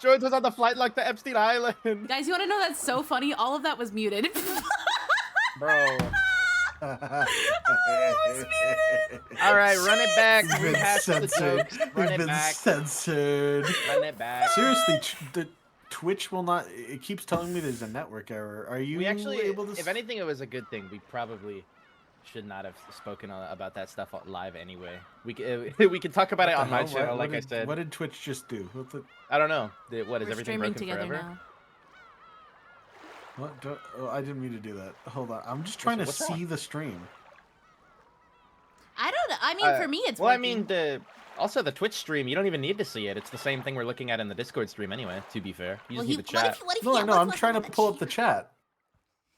George was on the flight like the Epstein Island. Guys, you want to know that's so funny? All of that was muted. Bro. It's muted. All right, run it back. We've been Rehash the censored. jokes. We've Run it been back. censored. Run it back. Seriously, the Twitch will not. It keeps telling me there's a network error. Are you We actually, able to? if anything, it was a good thing. We probably should not have spoken about that stuff live anyway. We can talk about it on my channel, like I said. What did Twitch just do? I don't know. What is We're everything streaming broken together forever? now. What? Oh, I didn't mean to do that. Hold on. I'm just trying to what's see wrong? the stream. I don't know. I mean, for me, it's well, working. I mean, also the Twitch stream, you don't even need to see it. It's the same thing we're looking at in the Discord stream anyway, to be fair. You just need the chat. No, I'm trying to pull up the chat.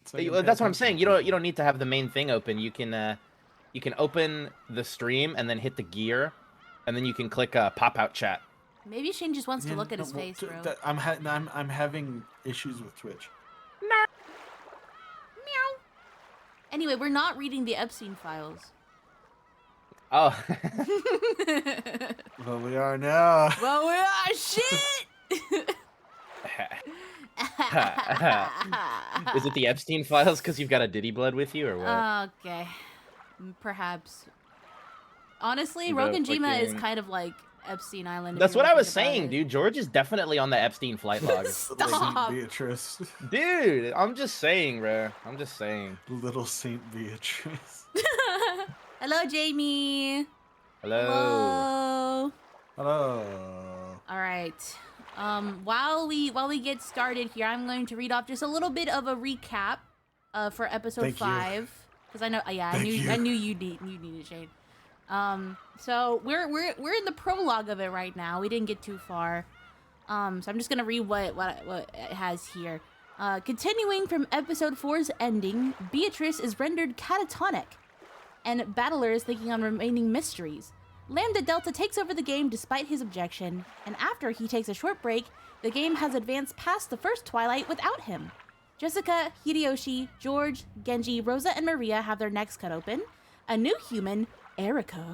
So That's what I'm saying. You don't need to have the main thing open. You can open the stream and then hit the gear, and then you can click pop out chat. Maybe Shane just wants to look at his face, bro. I'm having issues with Twitch. Meow. Anyway, we're not reading the Epstein files. Oh. Well, we are now. Well, we are shit. Is it the Epstein files because you've got a Diddy blood with you, or what? Okay, perhaps. Honestly, You know, Roganjima is fucking- kind of like Epstein Island. if That's you what really I was think about saying, it. dude. George is definitely on the Epstein flight log. Stop. Saint Beatrice. Dude, I'm just saying, bro. I'm just saying. Little Saint Beatrice. Hello, Jamie. Hello. Hello. All right. While we get started here, I'm going to read off just a little bit of a recap for episode Thank you. 5, because I know, yeah, I knew you needed Shane. So we're in the prologue of it right now. We didn't get too far. So I'm just gonna read what it has here. Continuing from episode 4's ending, Beatrice is rendered catatonic, and Battler is thinking on remaining mysteries. Lambda Delta takes over the game despite his objection, and after he takes a short break, the game has advanced past the first Twilight without him. Jessica, Hideyoshi, George, Genji, Rosa, and Maria have their necks cut open. A new human, Erica,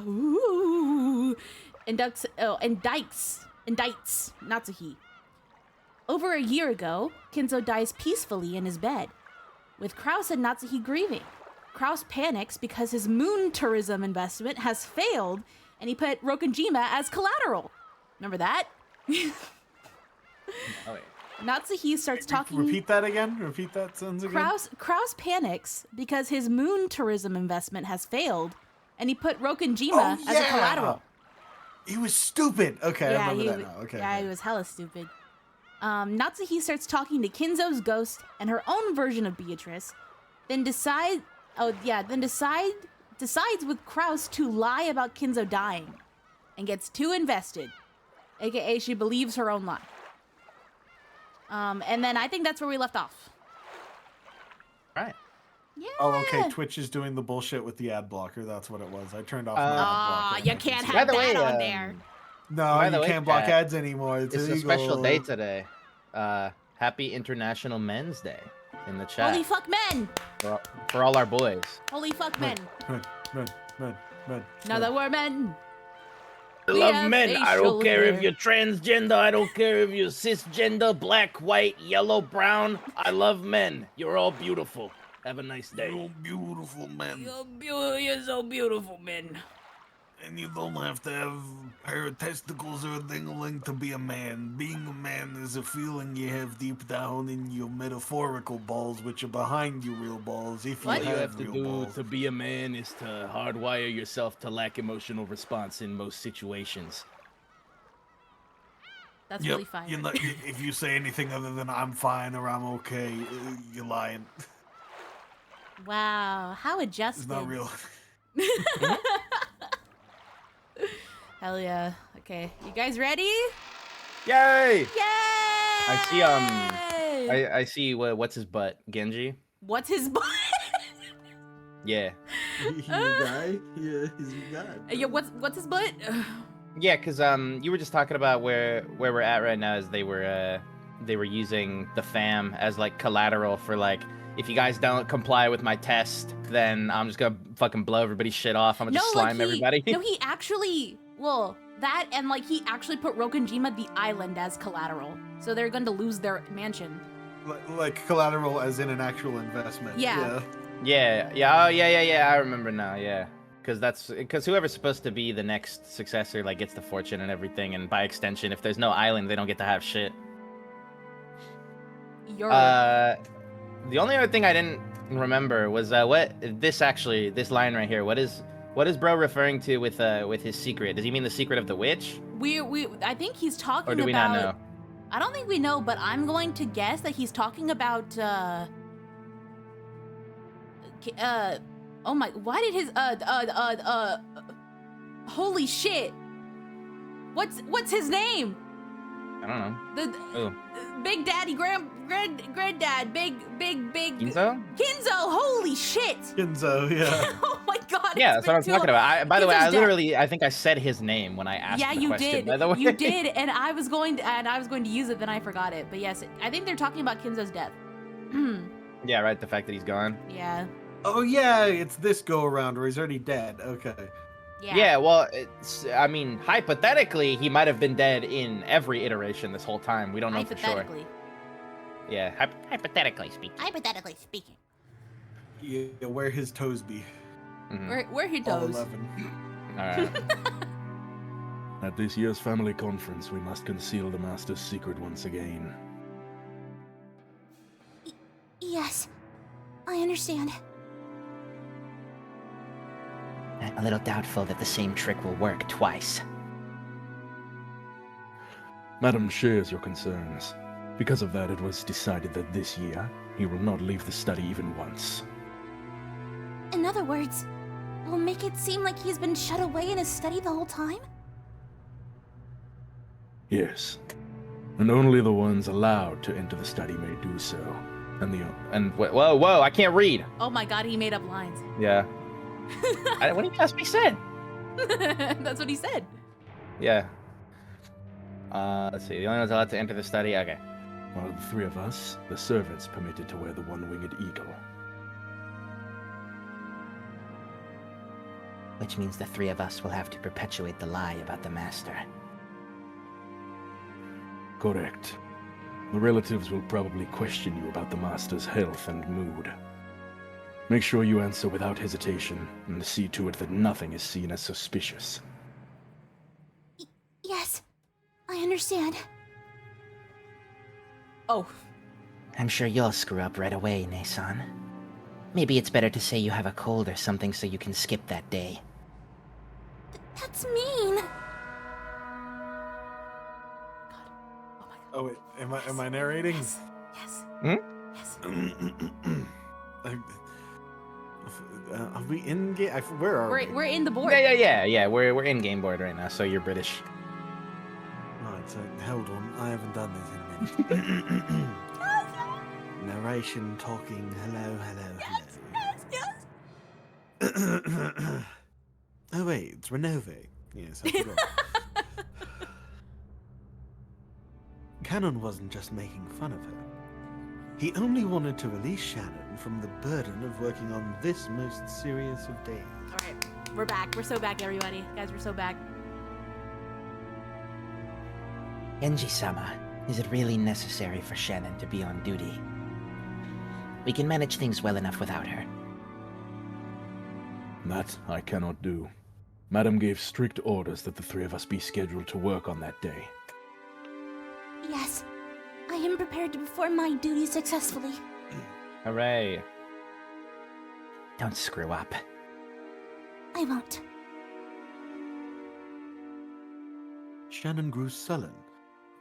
indicts Natsuhi. Over a year ago, Kinzo dies peacefully in his bed, with Kraus and Natsuhi grieving. Kraus panics because his moon tourism investment has failed, and he put Rokonjima as collateral. Remember that? Oh, wait. Natsuhi starts talking... Repeat that again? Repeat that sentence again? Kraus panics because his moon tourism investment has failed, and he put Rokonjima as a collateral. He was stupid. Okay, Yeah, I remember that now. Okay. Yeah, he was hella stupid. Natsuhi starts talking to Kinzo's ghost and her own version of Beatrice, then decides with Kraus to lie about Kinzo dying, and gets too invested, aka she believes her own lie. And then I think that's where we left off. Right. Yeah. Oh, okay. Twitch is doing the bullshit with the ad blocker. That's what it was. I turned off my ad Aw, blocker. you can't By have the that way, on there. No, By the you way, can't block Pat, ads anymore. It's It's a illegal. special day today. Happy International Men's Day in the chat. Holy fuck men! For all our boys. Holy fuck men! Men. Now that we're men. I We love have men. I facial don't care if hair. you're transgender. I don't care if you're cisgender, black, white, yellow, brown. I love men. You're all beautiful. Have a nice day. You're beautiful, man. You're so beautiful, men. And you don't have to have a pair of testicles or a ding-a-ling to be a man. Being a man is a feeling you have deep down in your metaphorical balls, which are behind your real balls, if What? All you you have have to real do balls. to be a man is to hardwire yourself to lack emotional response in most situations. That's really fine. You're not, if you say anything other than I'm fine or I'm okay, you're lying. Wow, how adjusted. It's not real. Hell yeah. Okay, you guys ready? Yay! Yay! I see. I see. What's his butt? Genji. What's his butt? Yeah. He's your guy? Yeah, he's your guy. Yeah, what's his butt? Yeah, cause you were just talking about where we're at right now. Is they were using the fam as like collateral for like, if you guys don't comply with my test, then I'm just gonna fucking blow everybody's shit off. I'm gonna just slime everybody. No, he actually Well, that and like he actually put Rokonjima the island as collateral, so they're going to lose their mansion. Like collateral as in an actual investment. Yeah. Yeah, oh, yeah. I remember now. Yeah, because whoever's supposed to be the next successor like gets the fortune and everything, and by extension, if there's no island, they don't get to have shit. The only other thing I didn't remember was this line right here. What is bro referring to with his secret? Does he mean the secret of the witch? I think he's talking about. Or do we not know? I don't think we know, but I'm going to guess that he's talking about oh my, why did his holy shit. What's his name? I don't know. The Big Daddy, Granddad, big. Kinzo? Kinzo, holy shit! Kinzo, yeah. Oh my god. Yeah, that's what I'm talking about. By the way, I think I said his name when I asked the question. Yeah, you did. By the way. You did, and I was going to use it, then I forgot it. But yes, I think they're talking about Kinzo's death. Yeah, right. The fact that he's gone. Yeah. Oh yeah, it's this go around where he's already dead. Okay. Yeah. Well, I mean, hypothetically, he might have been dead in every iteration this whole time. We don't know for sure. Hypothetically. Yeah, hypothetically speaking. Hypothetically speaking. Yeah, where his toes be. Mm-hmm. Where he All toes. 11. All right. At this year's family conference, we must conceal the Master's secret once again. Yes, I understand. I'm a little doubtful that the same trick will work twice. Madam shares your concerns. Because of that, it was decided that this year, he will not leave the study even once. In other words, we'll make it seem like he's been shut away in his study the whole time? Yes. And only the ones allowed to enter the study may do so. Whoa, I can't read. Oh my god, he made up lines. Yeah. What did you ask me said? That's what he said. Yeah. Let's see. The only ones allowed to enter the study. Okay. While the three of us, the servants permitted to wear the one-winged eagle. Which means the three of us will have to perpetuate the lie about the Master. Correct. The relatives will probably question you about the Master's health and mood. Make sure you answer without hesitation, and see to it that nothing is seen as suspicious. Yes, I understand. Oh. I'm sure you'll screw up right away, Nason. Maybe it's better to say you have a cold or something so you can skip that day. That's mean. Oh wait, am I narrating? Yes. Yes. Yes. Are we in game? Where are we? We're in the board. Yeah. We're in game board right now, so you're British. Right, so hold on. I haven't done this in a minute. Narration, talking. Hello. Yes. Oh wait, it's Renove. Yes, I forgot. Cannon wasn't just making fun of her. He only wanted to release Shannon from the burden of working on this most serious of days. Alright, we're back. We're so back, everybody. Guys, we're so back. Genji-sama, is it really necessary for Shannon to be on duty? We can manage things well enough without her. That I cannot do. Madam gave strict orders that the three of us be scheduled to work on that day. Yes, I am prepared to perform my duty successfully. Hooray. Don't screw up. I won't. Shannon grew sullen,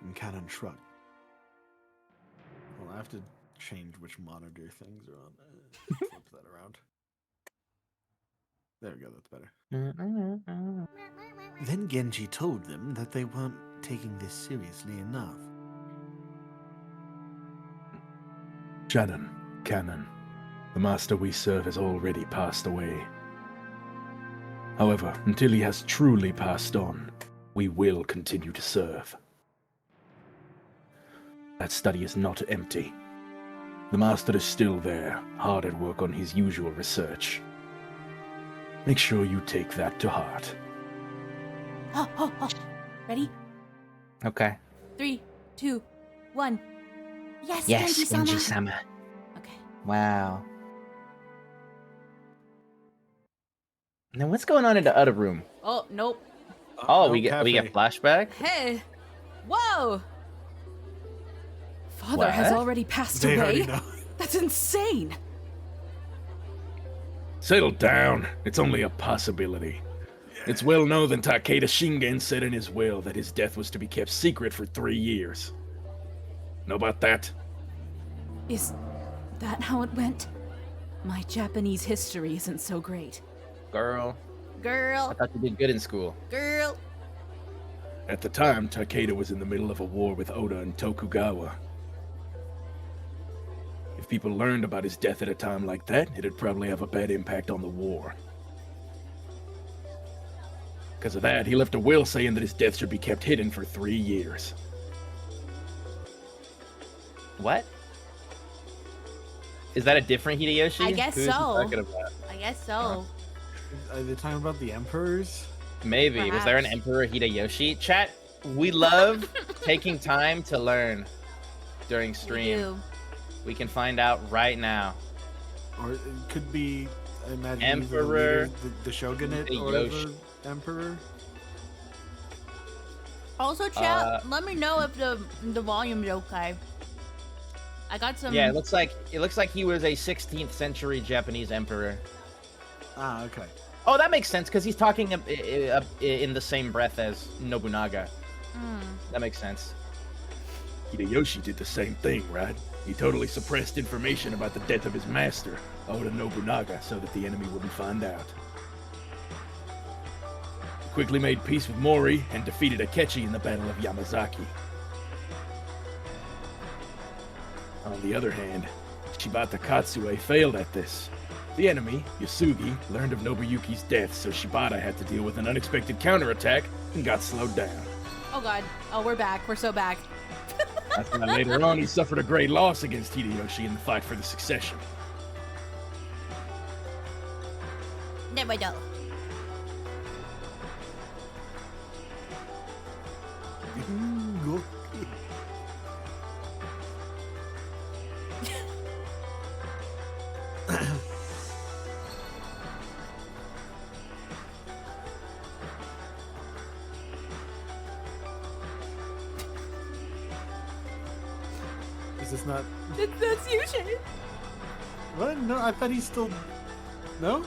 and Cannon shrugged. Well, I have to change which monitor things are on. Flip that around. There we go, that's better. Then Genji told them that they weren't taking this seriously enough. Shannon, Cannon, the master we serve has already passed away. However, until he has truly passed on, we will continue to serve. That study is not empty. The master is still there, hard at work on his usual research. Make sure you take that to heart. Ready? Okay. 3, 2, 1. Yes, Yes, Genji-sama. Genji-sama. Okay. Wow. Now what's going on in the other room? Oh, nope. Oh, no, we get cafe. flashback. Hey. Whoa. Father has What? already passed They away. already know. That's insane. Settle down. It's only a possibility. It's well known that Takeda Shingen said in his will that his death was to be kept secret for 3 years. Know about that? Is that how it went? My Japanese history isn't so great. Girl, I Girl. thought you did good in school. Girl. At the time, Takeda was in the middle of a war with Oda and Tokugawa. If people learned about his death at a time like that, it'd probably have a bad impact on the war. Because of that, he left a will saying that his death should be kept hidden for 3 years. What? Is that a different Hideyoshi? I guess Who is he so. talking about? I guess so. Are they talking about the emperors? Maybe. Was there an Perhaps. Emperor Hideyoshi? Chat, we love taking time to learn during We stream. do. We can find out right now. Or it could be, I imagine, Emperor either the shogunate or Hideyoshi. the emperor. Also, chat, let me know if the volume's okay. I got some. Yeah, it looks like he was a 16th century Japanese emperor. Ah, okay. Oh, that makes sense because he's talking in the same breath as Nobunaga. That makes sense. Hideyoshi did the same thing, right? He totally suppressed information about the death of his master, Oda Nobunaga, so that the enemy wouldn't find out. He quickly made peace with Mori and defeated Akechi in the Battle of Yamazaki. On the other hand, Shibata Katsue failed at this. The enemy, Yasugi, learned of Nobuyuki's death, so Shibata had to deal with an unexpected counterattack and got slowed down. Oh god. Oh, we're back. We're so back. That's why later on he suffered a great loss against Hideyoshi in the fight for the succession. Never know. Go. Is this not? That's you, Shane. What? No, I thought he's still. No?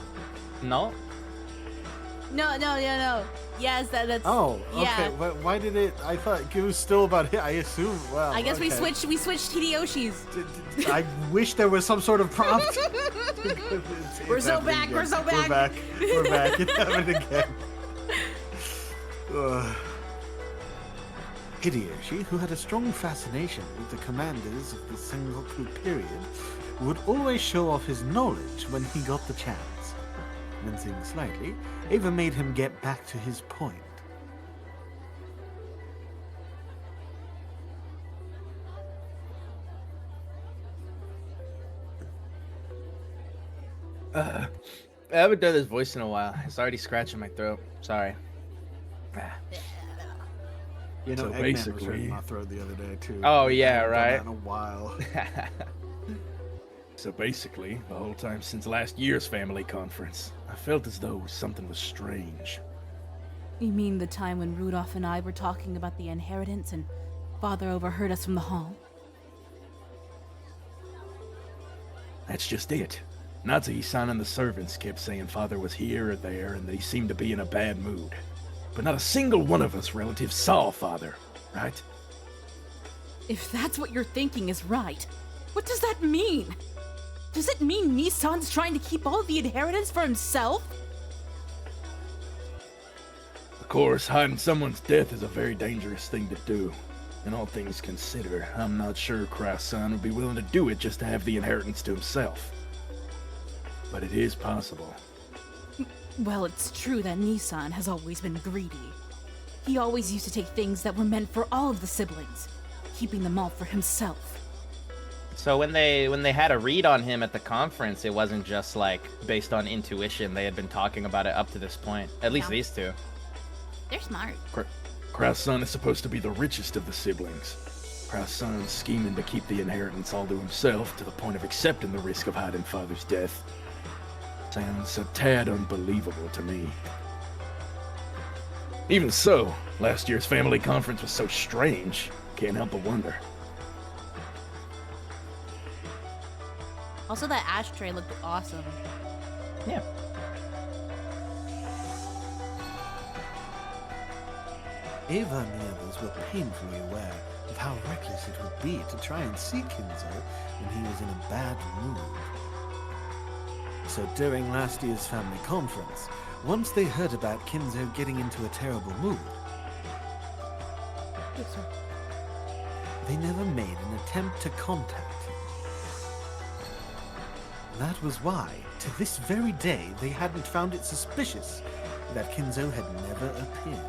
No? No. Yes, that's. Oh, okay. Yeah. Why did it? I thought it was still about him. I assume. Wow. I guess we okay. switched Hideyoshi's. I wish there was some sort of prompt. We're so happening back, again. we're so We're back. back. We're back. It's happening again. Hideyoshi, who had a strong fascination with the commanders of the Sengoku period, would always show off his knowledge when he got the chance. Wincing slightly, Ava made him get back to his point. I haven't done this voice in a while. It's already scratching my throat. Sorry. You know, So Eggman was basically- hurting my throat the other day too. Oh, I yeah, haven't done right. that in a while. So basically, the whole time since last year's family conference, I felt as though something was strange. You mean the time when Rudolph and I were talking about the inheritance and Father overheard us from the hall? That's just it. Natsuhi-san and the servants kept saying Father was here or there and that he seemed to be in a bad mood. But not a single one of us relatives saw Father, right? If that's what you're thinking is right, what does that mean? Does it mean Nissan's trying to keep all the inheritance for himself? Of course, hiding someone's death is a very dangerous thing to do. And all things considered, I'm not sure Christ-san would be willing to do it just to have the inheritance to himself. But it is possible. Well, it's true that Nissan has always been greedy. He always used to take things that were meant for all of the siblings, keeping them all for himself. So when they had a read on him at the conference, it wasn't just like based on intuition. They had been talking about it up to this point. At least Yeah. these two. They're smart. Kraus' son is supposed to be the richest of the siblings. Kraus' son's scheming to keep the inheritance all to himself to the point of accepting the risk of hiding father's death. Sounds a tad unbelievable to me. Even so, last year's family conference was so strange. Can't help but wonder. Also, that ashtray looked awesome. Yeah. Ava and the others were painfully aware of how reckless it would be to try and see Kinzo when he was in a bad mood. So during last year's family conference, once they heard about Kinzo getting into a terrible mood, they never made an attempt to contact him. That was why, to this very day, they hadn't found it suspicious that Kinzo had never appeared.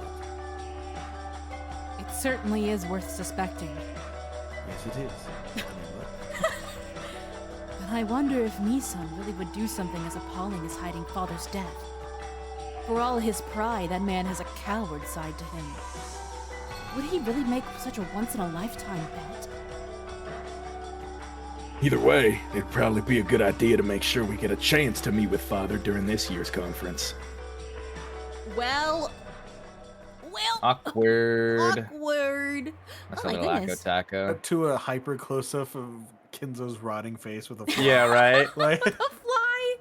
It certainly is worth suspecting. Yes, it is. But I wonder if Misan really would do something as appalling as hiding father's death. For all his pride, that man has a coward side to him. Would he really make such a once-in-a-lifetime bet? Either way, it'd probably be a good idea to make sure we get a chance to meet with father during this year's conference. Well... Awkward. Awkward. That's Oh a my little goodness. taco. To a hyper close-up of Kinzo's rotting face with a fly. Yeah, right. Like, The fly!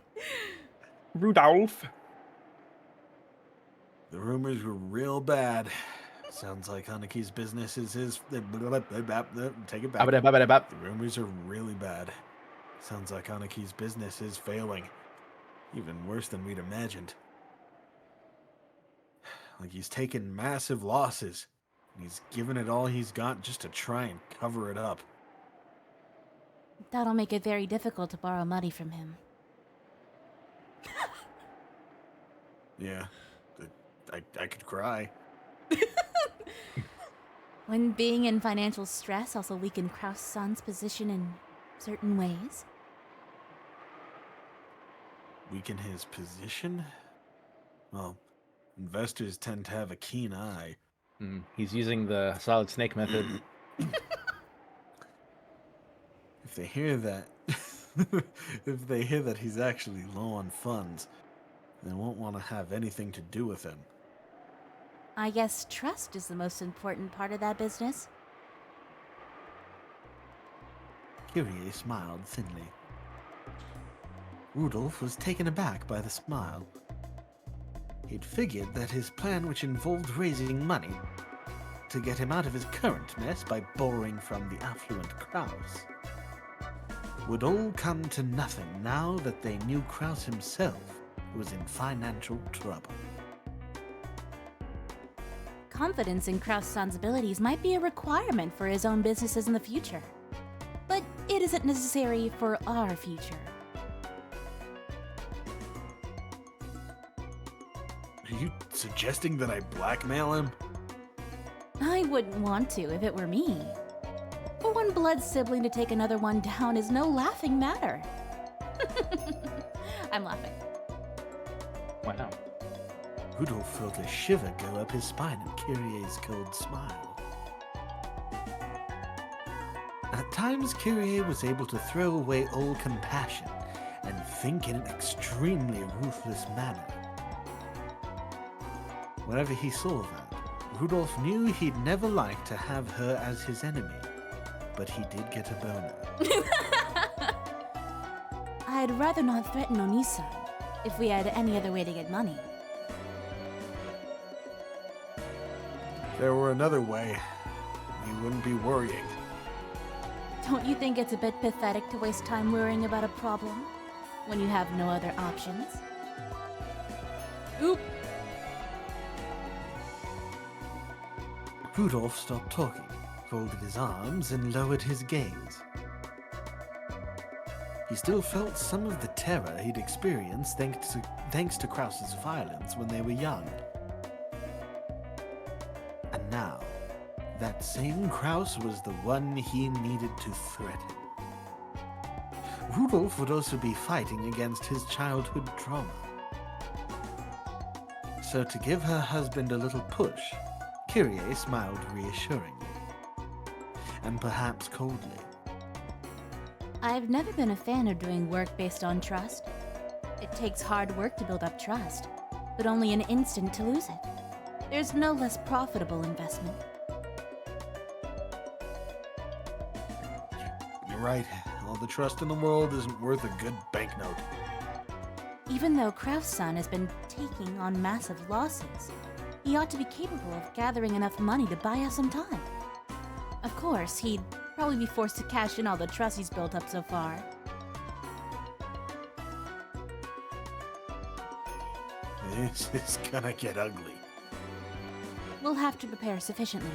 Rudolph. the rumors were real bad. Sounds like Haneke's business is his... Take it back. Abba-dabba-dabba-dab. The rumors are really bad. Sounds like Haneke's business is failing. Even worse than we'd imagined. Like he's taken massive losses. And he's given it all he's got just to try and cover it up. That'll make it very difficult to borrow money from him. Yeah. I could cry. Wouldn't being in financial stress also weaken Kraus' son's position in certain ways? Weaken his position? Well, investors tend to have a keen eye. He's using the solid snake method. If they hear that... if they hear that he's actually low on funds, they won't want to have anything to do with him. I guess trust is the most important part of that business. Kyrie smiled thinly. Rudolph was taken aback by the smile. He'd figured that his plan, which involved raising money to get him out of his current mess by borrowing from the affluent Kraus, would all come to nothing now that they knew Kraus himself was in financial trouble. Confidence in Kraus' son's abilities might be a requirement for his own businesses in the future. But it isn't necessary for our future. Are you suggesting that I blackmail him? I wouldn't want to if it were me. For one blood sibling to take another one down is no laughing matter. I'm laughing. Wow. Rudolph felt a shiver go up his spine at Kyrie's cold smile. At times, Kyrie was able to throw away all compassion and think in an extremely ruthless manner. Whenever he saw that, Rudolph knew he'd never like to have her as his enemy, but he did get a boner. I'd rather not threaten Onisan if we had any other way to get money. If there were another way, we wouldn't be worrying. Don't you think it's a bit pathetic to waste time worrying about a problem when you have no other options? Oop! Rudolph stopped talking, folded his arms, and lowered his gaze. He still felt some of the terror he'd experienced thanks to Kraus's violence when they were young. And now, that same Kraus was the one he needed to threaten. Rudolph would also be fighting against his childhood trauma. So to give her husband a little push, Kyrie smiled reassuringly. And perhaps coldly. I've never been a fan of doing work based on trust. It takes hard work to build up trust, but only an instant to lose it. There's no less profitable investment. You're right. All the trust in the world isn't worth a good banknote. Even though Kraft's son has been taking on massive losses, he ought to be capable of gathering enough money to buy us some time. Of course, he'd probably be forced to cash in all the trust he's built up so far. This is gonna get ugly. We'll have to prepare sufficiently.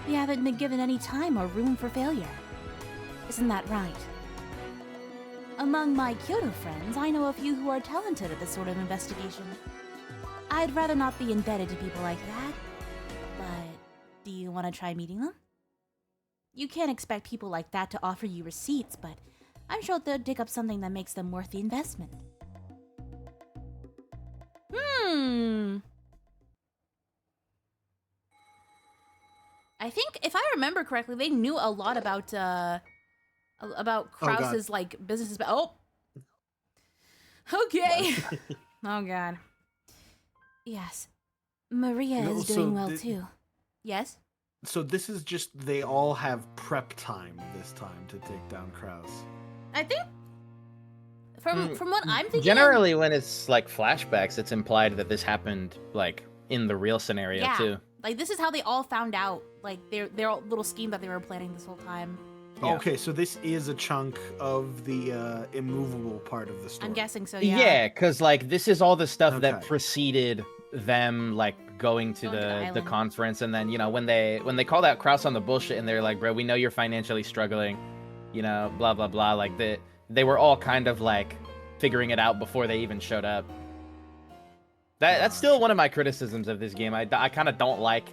We haven't been given any time or room for failure. Isn't that right? Among my Kyoto friends, I know a few who are talented at this sort of investigation. I'd rather not be indebted to people like that. But do you want to try meeting them? You can't expect people like that to offer you receipts, but I'm sure they'll dig up something that makes them worth the investment. I think, if I remember correctly, they knew a lot about Krause's like businesses. Oh, okay. Oh God. Yes. Maria is doing well too. Yes. So this is just, they all have prep time this time to take down Krause. I think from what I'm thinking. Generally, when it's like flashbacks, it's implied that this happened like in the real scenario too. Like this is how they all found out. Like their little scheme that they were planning this whole time. Yeah. Okay, so this is a chunk of the immovable part of the story. I'm guessing so. Yeah. Yeah, because like this is all the stuff that Okay. preceded them like going to Going to the the island. conference, and then when they called out Krause on the bullshit, and they're like, bro, we know you're financially struggling, blah blah blah. Like they were all kind of like figuring it out before they even showed up. That's still one of my criticisms of this game. I kind of don't like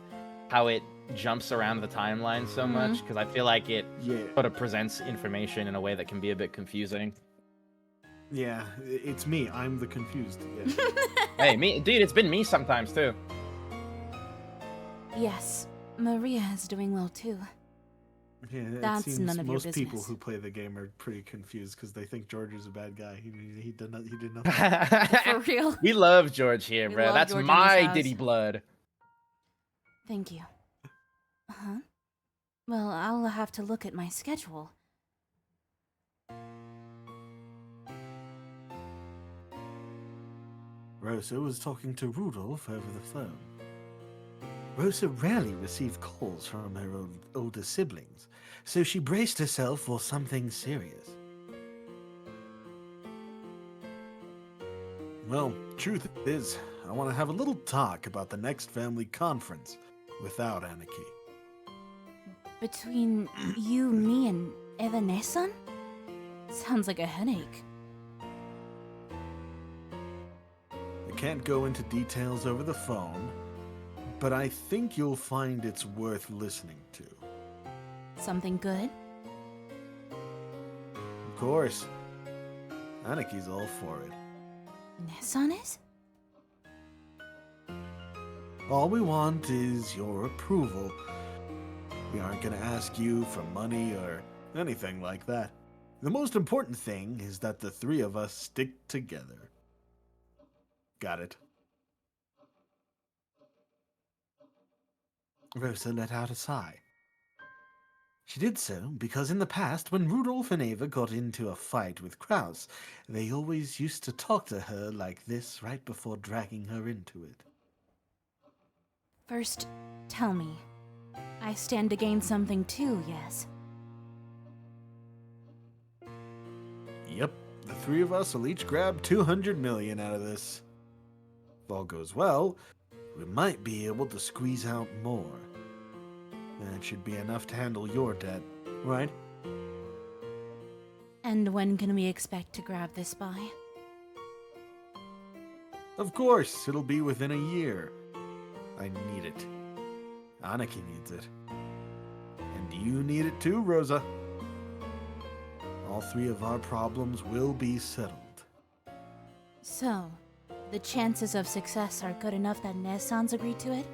how it jumps around the timeline so much, because I feel like it sort of presents information in a way that can be a bit confusing. Yeah, it's me. I'm the confused. Yeah. Hey, dude, it's been me sometimes too. Yes, Maria is doing well too. Yeah, it That's seems none of your most people business. who play the game are pretty confused because they think George is a bad guy. He did nothing. For real. We love George here, We bro. love That's George in my this house. Diddy blood. Thank you. Uh-huh. Well, I'll have to look at my schedule. Rosa was talking to Rudolph over the phone. Rosa rarely received calls from her older siblings, so she braced herself for something serious. Well, truth is, I want to have a little talk about the next family conference without Anarchy. Between you, me, and Evanesan? Sounds like a headache. I can't go into details over the phone, but I think you'll find it's worth listening to. Something good? Of course. Anarchy's all for it. Nessan is? All we want is your approval. We aren't going to ask you for money or anything like that. The most important thing is that the three of us stick together. Got it? Rosa let out a sigh. She did so because in the past, when Rudolph and Ava got into a fight with Krause, they always used to talk to her like this right before dragging her into it. First, tell me. I stand to gain something too, yes? Yep, the three of us will each grab 200 million out of this. If all goes well, we might be able to squeeze out more. That should be enough to handle your debt, right? And when can we expect to grab this by? Of course, it'll be within a year. I need it. Anarchy needs it. And you need it too, Rosa. All three of our problems will be settled. So, The chances of success are good enough that Nesans agreed to it?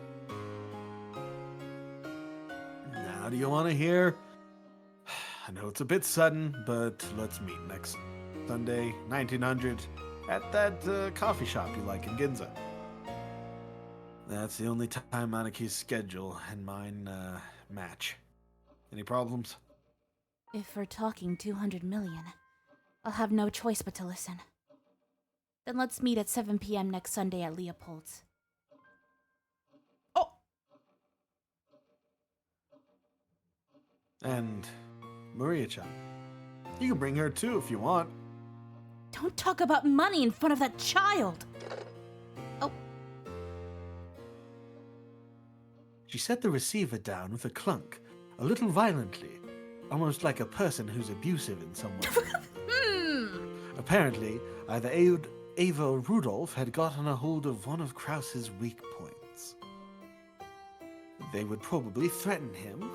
Now, do you want to hear? I know it's a bit sudden, but let's meet next Sunday, 1900, at that coffee shop you like in Ginza. That's the only time Anaki's schedule and mine match. Any problems? If we're talking 200 million, I'll have no choice but to listen. Then let's meet at 7 p.m. next Sunday at Leopold's. Oh, And Maria-chan. You can bring her too if you want. Don't talk about money in front of that child! Oh, She set the receiver down with a clunk, a little violently, almost like a person who's abusive in some way. Apparently, either Ava or Rudolph had gotten a hold of one of Krause's weak points. They would probably threaten him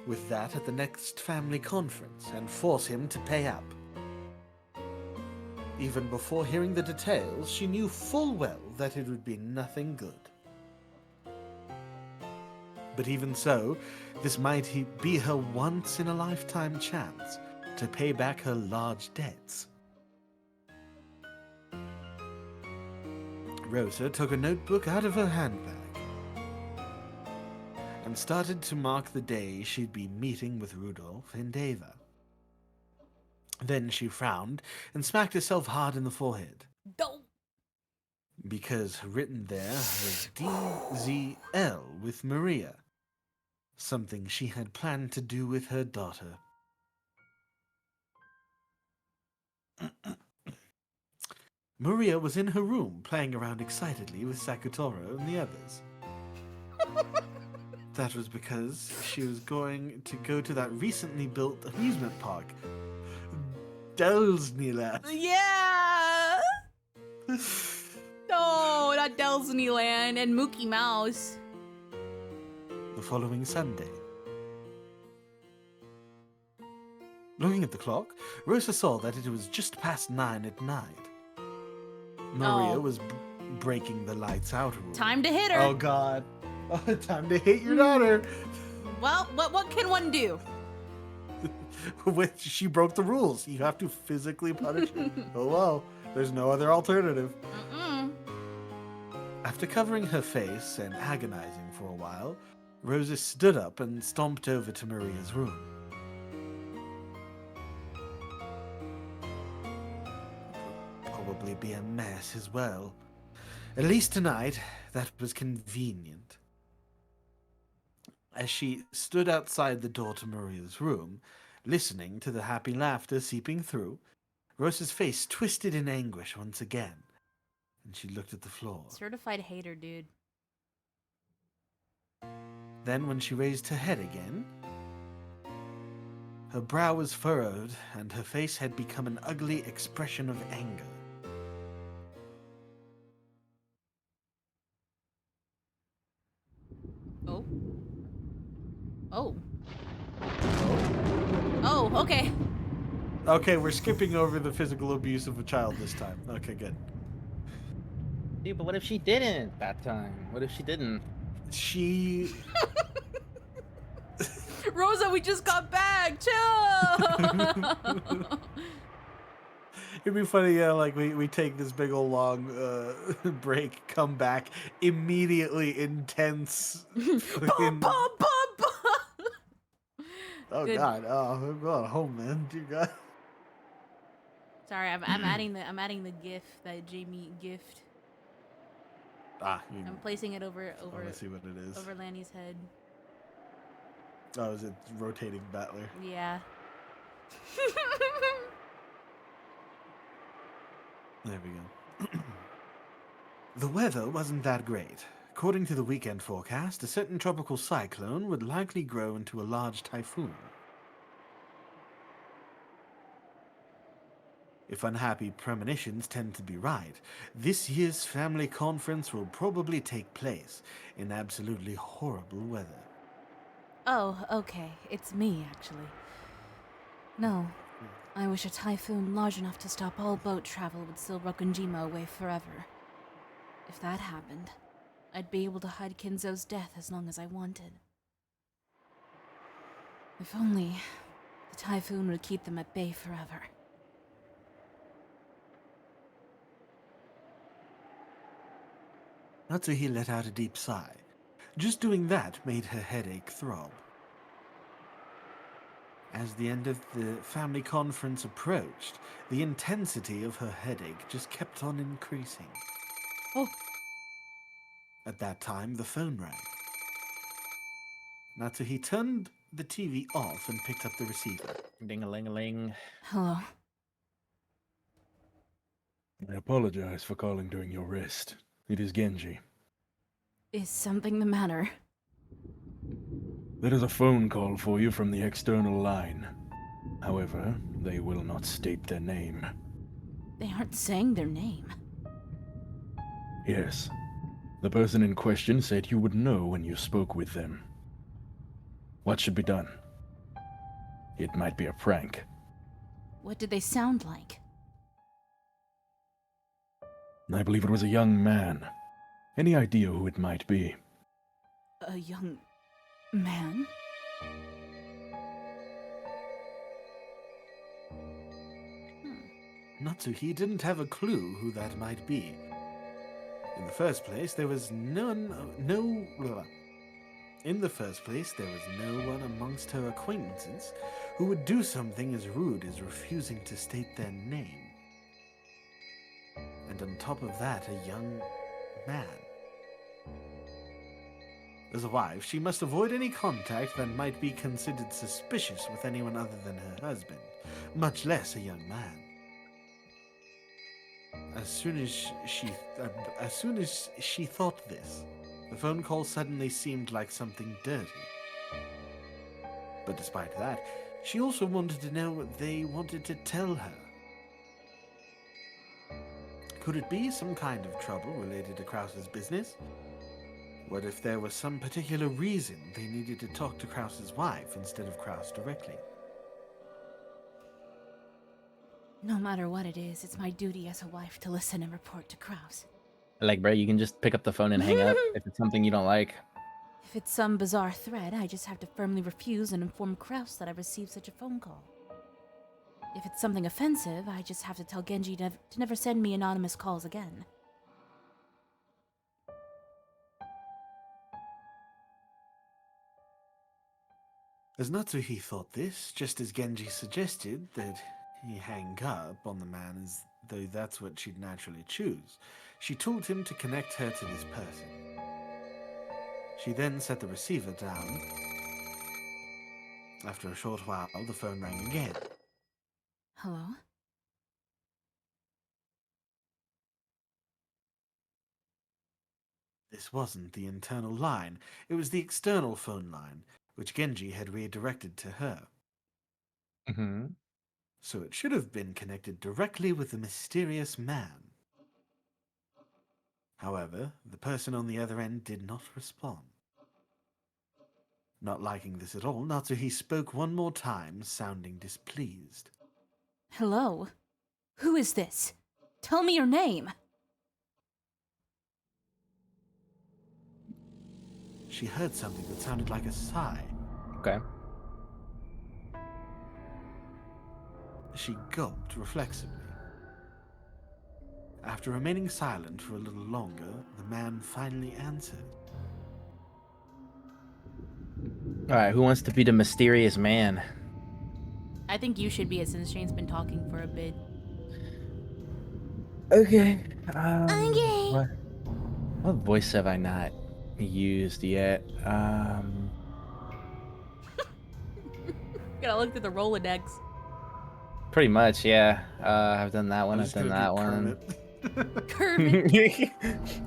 with that at the next family conference and force him to pay up. Even before hearing the details, she knew full well that it would be nothing good. But even so, this might be her once-in-a-lifetime chance to pay back her large debts. Rosa took a notebook out of her handbag and started to mark the day she'd be meeting with Rudolph and Ava. Then she frowned and smacked herself hard in the forehead. don't. Because written there was DZL with Maria. Something she had planned to do with her daughter. Maria was in her room playing around excitedly with Sakutoro and the others. That was because she was going to go to that recently built amusement park. Disneyland. Yeah. No, not Disneyland and Mookie Mouse. The following Sunday. Looking at the clock, Rosa saw that it was just past 9 at night. Maria Oh. was breaking the lights out rule. Time to hit her. Oh God! Oh, time to hit your daughter. Well, what can one do? Which she broke the rules. You have to physically punish her. Oh well, there's no other alternative. Mm-mm. After covering her face and agonizing for a while, Rosa stood up and stomped over to Maria's room. Probably be a mess as well. At least tonight, that was convenient. As she stood outside the door to Maria's room, listening to the happy laughter seeping through, Rosa's face twisted in anguish once again, and she looked at the floor. Certified hater, dude. Then when she raised her head again, her brow was furrowed and her face had become an ugly expression of anger. Oh. Oh. Oh, okay. Okay, we're skipping over the physical abuse of a child this time. Okay, good. Dude, but what if she didn't that time? What if she didn't? She... Rosa, we just got back. Chill. It'd be funny, yeah, like we take this big old long break, come back, immediately intense. fucking- Bah, bah, bah. Oh Good. God! Oh, I'm going home, man. Dear God. Sorry, I'm adding the GIF, that Jamie gift. Ah, you I'm placing it over want to see what it is? over Lanny's head. Oh, is it rotating battler? Yeah. There we go. The weather wasn't that great. According to the weekend forecast, a certain tropical cyclone would likely grow into a large typhoon. If unhappy premonitions tend to be right, this year's family conference will probably take place in absolutely horrible weather. Oh, okay. It's me, actually. No. I wish a typhoon large enough to stop all boat travel would steal Rokunjima away forever. If that happened, I'd be able to hide Kinzo's death as long as I wanted. If only the typhoon would keep them at bay forever. Natsuhi let out a deep sigh. Just doing that made her headache throb. As the end of the family conference approached, the intensity of her headache just kept on increasing. Oh. At that time, the phone rang. Natsuhi turned the TV off and picked up the receiver. Ding-a-ling-a-ling. Hello. I apologize for calling during your rest. It is Genji. Is something the matter? There is a phone call for you from the external line. However, they will not state their name. They aren't saying their name. Yes. The person in question said you would know when you spoke with them. What should be done? It might be a prank. What did they sound like? I believe it was a young man. Any idea who it might be? A young man? Natsuhi didn't have a clue who that might be. In the first place, there was no one amongst her acquaintances who would do something as rude as refusing to state their name. And on top of that, a young man. As a wife, she must avoid any contact that might be considered suspicious with anyone other than her husband, much less a young man. As soon as she thought this, the phone call suddenly seemed like something dirty. But despite that, she also wanted to know what they wanted to tell her. Could it be some kind of trouble related to Krause's business? What if there was some particular reason they needed to talk to Krause's wife instead of Krause directly? No matter what it is, it's my duty as a wife to listen and report to Krause. Like, bro, you can just pick up the phone and hang up if it's something you don't like. If it's some bizarre threat, I just have to firmly refuse and inform Krause that I received such a phone call. If it's something offensive, I just have to tell Genji to never send me anonymous calls again. As Natsuhi thought this, just as Genji suggested that he hang up on the man as though that's what she'd naturally choose, she told him to connect her to this person. She then set the receiver down. After a short while, the phone rang again. Hello? This wasn't the internal line, it was the external phone line, which Genji had redirected to her. Mm-hmm. So it should have been connected directly with the mysterious man. However, the person on the other end did not respond. Not liking this at all, Natsuhi spoke one more time, sounding displeased. Hello? Who is this? Tell me your name! She heard something that sounded like a sigh. Okay. She gulped reflexively. After remaining silent for a little longer, the man finally answered. Alright, who wants to be the mysterious man? I think you should be it since Shane's been talking for a bit. Okay. Okay. What voice have I not used yet? Gotta look through the Rolodex. Pretty much, yeah. I've done that one. I've done that one. Kermit.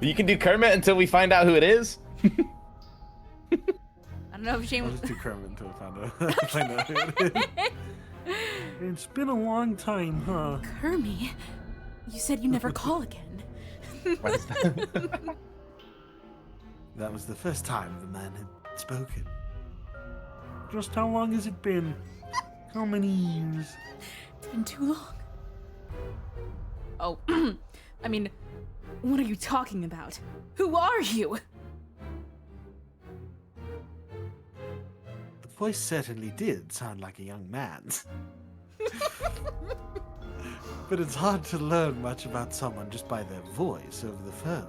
You can do Kermit until we find out who it is. I don't know if Shane I'll was. just do Kermit until I find out who it is. It's been a long time, huh? Kermit, you said you never call again. What is that? That was the first time the man had spoken. Just how long has it been? How many years? It's been too long. Oh, I mean, What are you talking about? Who are you? The voice certainly did sound like a young man's. But it's hard to learn much about someone just by their voice over the phone.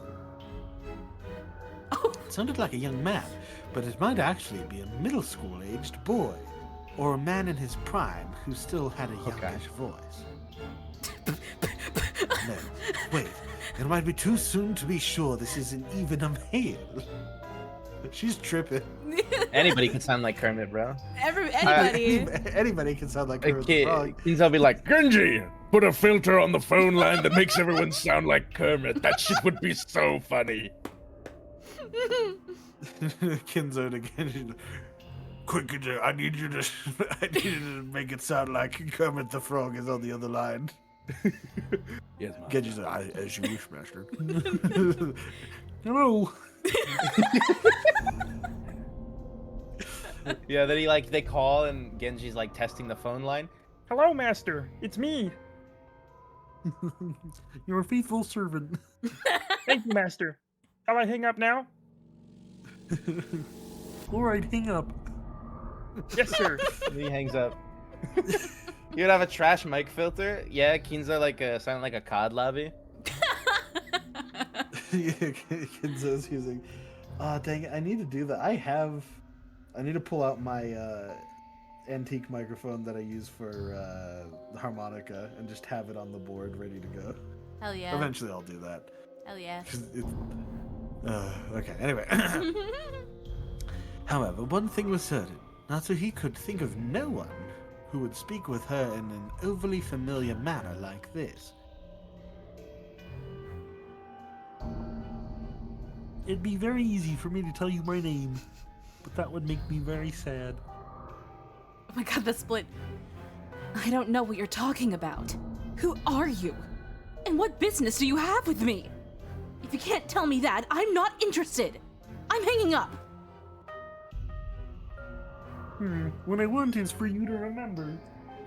It sounded like a young man, but it might actually be a middle school-aged boy, or a man in his prime who still had a youngish voice. No, wait, it might be too soon to be sure this isn't even a male. She's tripping. Anybody can sound like Kermit, bro. Anybody. Anybody can sound like A Kermit the kid, Frog. kids will be like, Genji, put a filter on the phone line that makes everyone sound like Kermit. That shit would be so funny. Kinzo again. Quick, Kinzo, I need you to make it sound like Kermit the Frog is on the other line. Yes, ma. Genji's like, as you wish, master. Hello. yeah. Then they call and Genji's like testing the phone line. Hello, master. It's me. You're a faithful servant. Thank you, master. Shall I hang up now? All right, hang up. Yes, sir. And he hangs up. You would have a trash mic filter. Yeah, Kinzo sound like a COD lobby. Yeah, Kinzo's using. Dang it! I need to do that. I need to pull out my antique microphone that I use for the harmonica and just have it on the board ready to go. Hell yeah. Eventually, I'll do that. Hell yeah. Okay. Anyway. However, one thing was certain. Natsuhi could think of no one who would speak with her in an overly familiar manner like this. It'd be very easy for me to tell you my name, but that would make me very sad. Oh my god, the split. I don't know what you're talking about. Who are you? And what business do you have with me? If you can't tell me that, I'm not interested. I'm hanging up. What I want is for you to remember.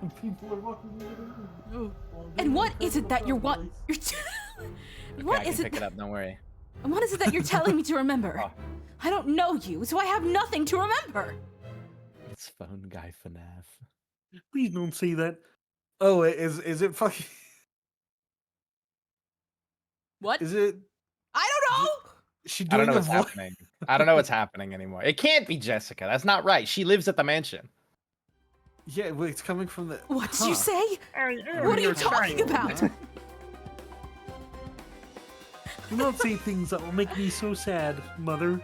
And people are walking And what is it that you're what? You're what I can is it? pick it up. Don't worry. And what is it that you're telling me to remember? Oh. I don't know you, so I have nothing to remember. It's phone guy FNAF. Please don't say that. Oh, is it fucking? What? Is it? I don't know! She I don't doing know a what's voice? happening. I don't know what's happening anymore. It can't be Jessica. That's not right. She lives at the mansion. Yeah, well, it's coming from the. What did you say? I am What are you your talking child. about? Do not say things that will make me so sad, mother.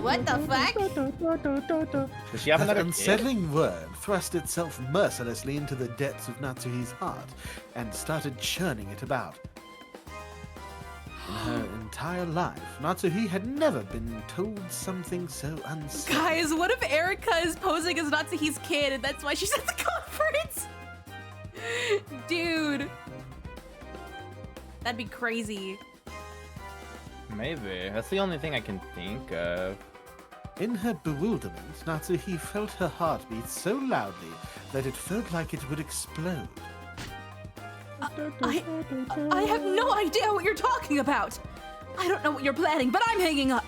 What the fuck? Does she have That another kid? unsettling word thrust itself mercilessly into the depths of Natsuhi's heart and started churning it about. In her entire life, Natsuhi had never been told something so unsettling. Guys, what if Erica is posing as Natsuhi's kid and that's why she's at the conference? Dude. That'd be crazy. Maybe. That's the only thing I can think of. In her bewilderment, Natsuhi felt her heart beat so loudly that it felt like it would explode. I have no idea what you're talking about. I don't know what you're planning, but I'm hanging up.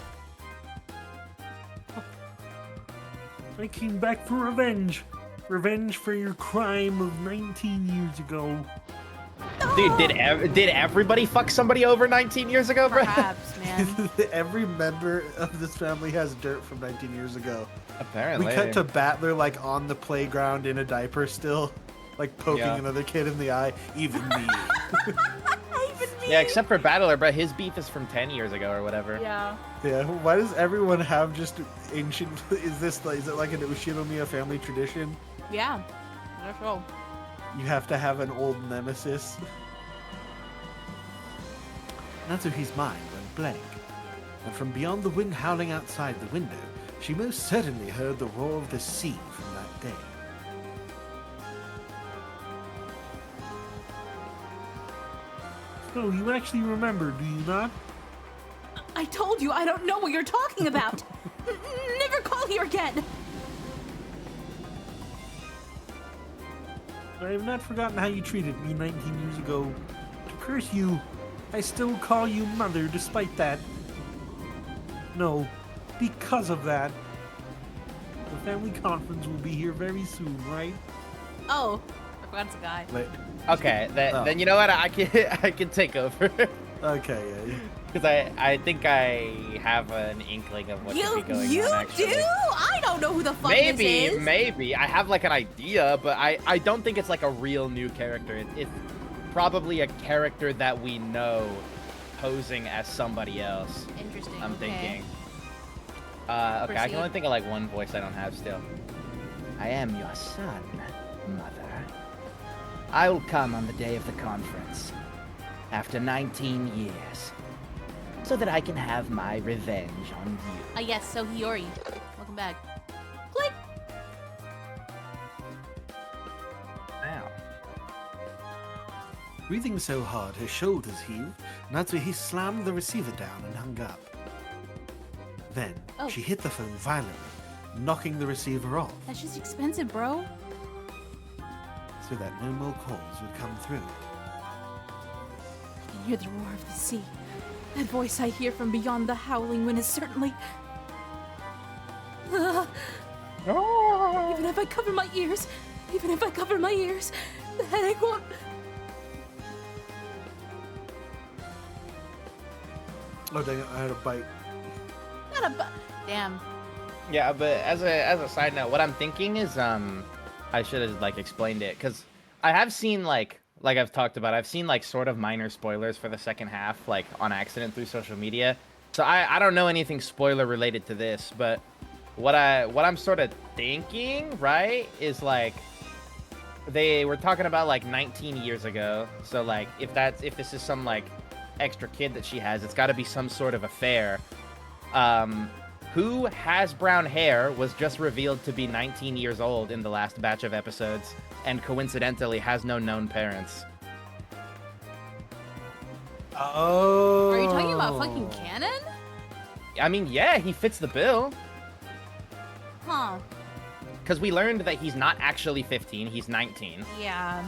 I came back for revenge. Revenge for your crime of 19 years ago. Dude, did everybody fuck somebody over 19 years ago, bro? Perhaps, man. Every member of this family has dirt from 19 years ago. Apparently. We cut to Battler like on the playground in a diaper still, like poking Yeah. another kid in the eye. Even me. Yeah, except for Battler, bro. His beef is from 10 years ago or whatever. Yeah. Yeah. Why does everyone have just ancient? Is it like an Ushinomiya family tradition? Yeah. That's all. You have to have an old nemesis. Natsuhi's mind went blank, and from beyond the wind howling outside the window, she most certainly heard the roar of the sea from that day. So you actually remember, do you not? I told you I don't know what you're talking about. Never call here again. I have not forgotten how you treated me 19 years ago. To curse you. I still call you mother despite that. No, because of that. The family conference will be here very soon, right? Oh, I forgot it's a guy. Wait. Okay, Oh. then you know what? I can take over. Okay, yeah. Because I think I have an inkling of what could be going You on, actually. do? I don't know who the fuck this is. Maybe. I have like an idea, but I don't think it's like a real new character. It's probably a character that we know posing as somebody else. Interesting. I'm okay. thinking. Okay, I Proceed. can only think of like one voice I don't have still. I am your son, mother. I will come on the day of the conference, after 19 years, so that I can have my revenge on you. Yes, so Hiyori. Welcome back. Click. Wow. Breathing so hard, her shoulders heaved. Natsuhi he slammed the receiver down and hung up. Then, Oh. she hit the phone violently, knocking the receiver off That's just expensive, bro. so that no more calls would come through. I can hear the roar of the sea. That voice I hear from beyond the howling wind is certainly... Oh. Even if I cover my ears, the headache won't... Oh dang it, I had a bite. Not a damn. Yeah, but as a side note, what I'm thinking is I should have like explained it, because I have seen like I've talked about, I've seen like sort of minor spoilers for the second half, like on accident through social media. So I don't know anything spoiler related to this, but what I'm sort of thinking, right, is like they were talking about like 19 years ago. So like if this is some like extra kid that she has, it's got to be some sort of affair. Who has brown hair was just revealed to be 19 years old in the last batch of episodes, and coincidentally has no known parents. Oh. Are you talking about fucking canon? I mean, yeah, he fits the bill. Huh. Because we learned that he's not actually 15, he's 19. Yeah.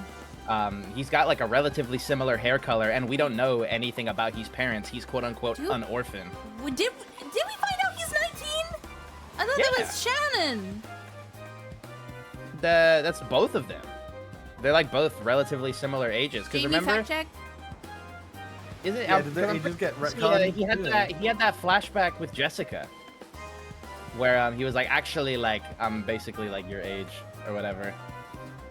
He's got like a relatively similar hair color, and we don't know anything about his parents. He's quote unquote Dude. an orphan. Did we find out he's 19? I thought that Yeah. was Shannon. That's both of them. They're like both relatively similar ages. Because Jamie, remember, fact check. is it? Yeah, did they just get Yeah, retconned? he had that flashback with Jessica, where he was like, actually, like, I'm basically like your age or whatever.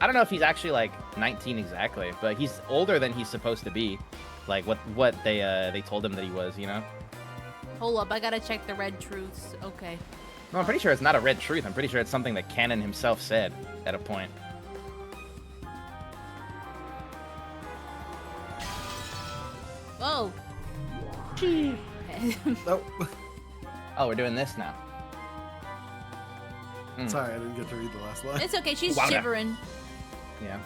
I don't know if he's actually like 19 exactly, but he's older than he's supposed to be. Like what they told him that he was, you know? Hold up, I gotta check the red truths. Okay. No, I'm pretty sure it's not a red truth. I'm pretty sure it's something that Canon himself said at a point. Whoa. Oh, Oh, we're doing this now. sorry, I didn't get to read the last line. It's okay, she's Wow. shivering. Yeah.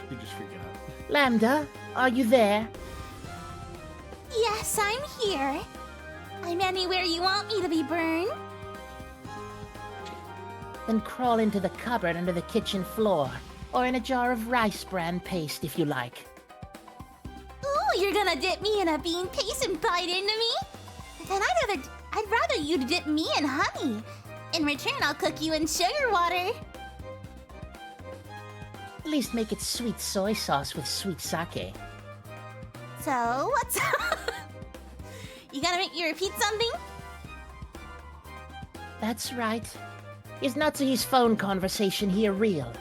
She just freaked out. Lambda, are you there? Yes, I'm here. I'm anywhere you want me to be, Bern. Then crawl into the cupboard under the kitchen floor, or in a jar of rice bran paste if you like. Ooh, you're gonna dip me in a bean paste and bite into me? Then I'd rather you dip me in honey. In return, I'll cook you in sugar water. At least make it sweet soy sauce with sweet sake. So, what's You gonna make me repeat something? That's right. Is Natsuhi's phone conversation here real?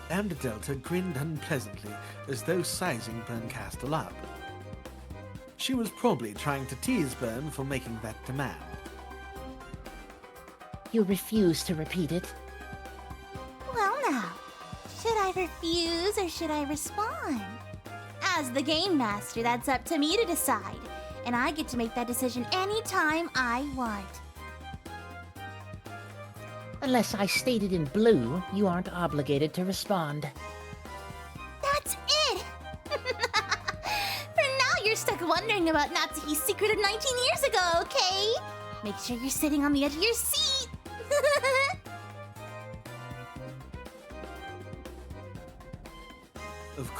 Lambda Delta grinned unpleasantly, as though sizing Berncastle up. She was probably trying to tease Bern for making that demand. You refuse to repeat it? Well now, should I refuse or should I respond? As the game master, that's up to me to decide. And I get to make that decision anytime I want. Unless I stated in blue, you aren't obligated to respond. That's it! For now, you're stuck wondering about Natsuhi's secret of 19 years ago, okay? Make sure you're sitting on the edge of your seat!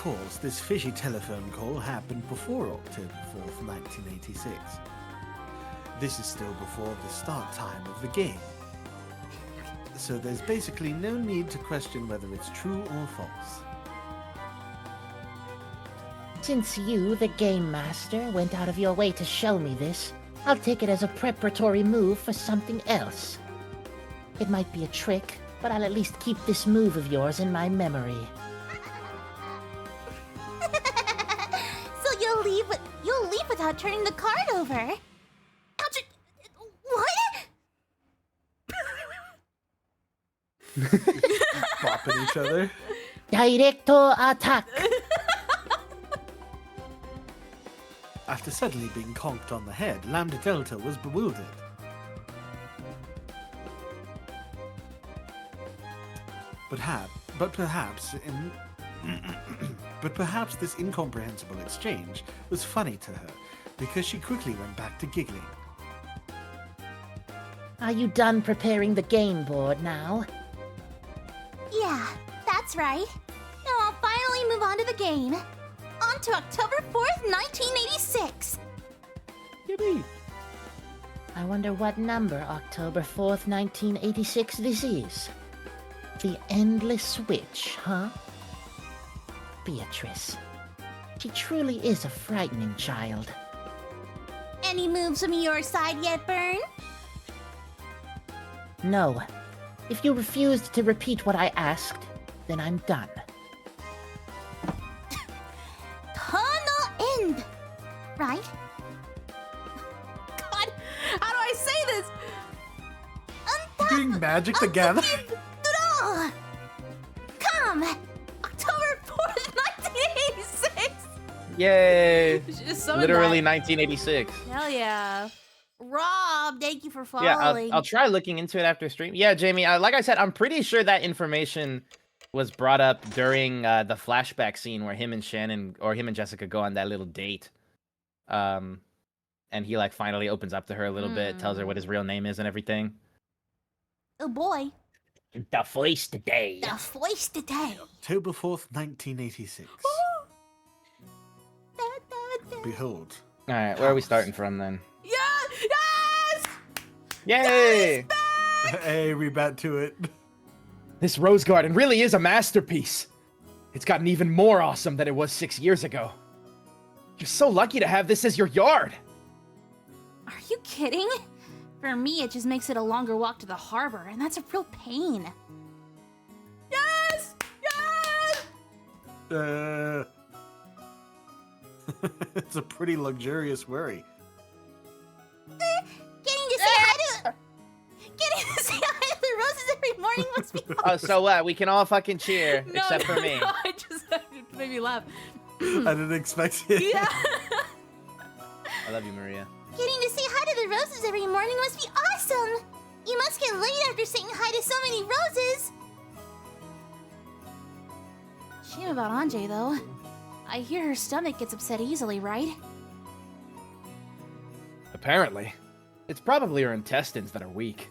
course, this fishy telephone call happened before October 4th, 1986. This is still before the start time of the game. So there's basically no need to question whether it's true or false. Since you, the Game Master, went out of your way to show me this, I'll take it as a preparatory move for something else. It might be a trick, but I'll at least keep this move of yours in my memory. So you'll leave without turning the card over. Ouch! What? Bopping each other. Directo attack! After suddenly being conked on the head, Lambda Delta was bewildered. But perhaps this incomprehensible exchange was funny to her, because she quickly went back to giggling. Are you done preparing the game board now? Yeah, that's right. Now I'll finally move on to the game. On to October 4th, 1986. Yippee! I wonder what number October 4th, 1986 this is. The Endless Witch, huh? Beatrice. She truly is a frightening child. Any moves from your side yet, Burn? No. If you refused to repeat what I asked, then I'm done. Tunnel end. Right? God, how do I say this? Doing magic together? Draw. Come! October 4th, 1986! Yay! We should just summon Literally that. 1986. Hell yeah. Rob, thank you for following. Yeah, I'll try looking into it after stream. Yeah, Jamie, like I said, I'm pretty sure that information was brought up during the flashback scene where him and Shannon, or him and Jessica go on that little date. And he like finally opens up to her a little bit, tells her what his real name is and everything. Oh boy. The first day. The voice today. October 4th, 1986. Behold. Alright, where are we starting from then? Yeah! Yes! Yay! Hey, we back to it. This rose garden really is a masterpiece. It's gotten even more awesome than it was 6 years ago. You're so lucky to have this as your yard. Are you kidding? For me, it just makes it a longer walk to the harbor, and that's a real pain. Yes! Yes! It's a pretty luxurious worry. Getting to say hi to... Getting to say hi to the roses every morning must be awesome. So what? We can all fucking cheer, except for me. No, I just it made me laugh. I didn't expect it. Yeah. I love you, Maria. Getting to say hi to the roses every morning must be awesome. You must get laid after saying hi to so many roses. Shame about Anjay, though. I hear her stomach gets upset easily, right? Apparently. It's probably her intestines that are weak.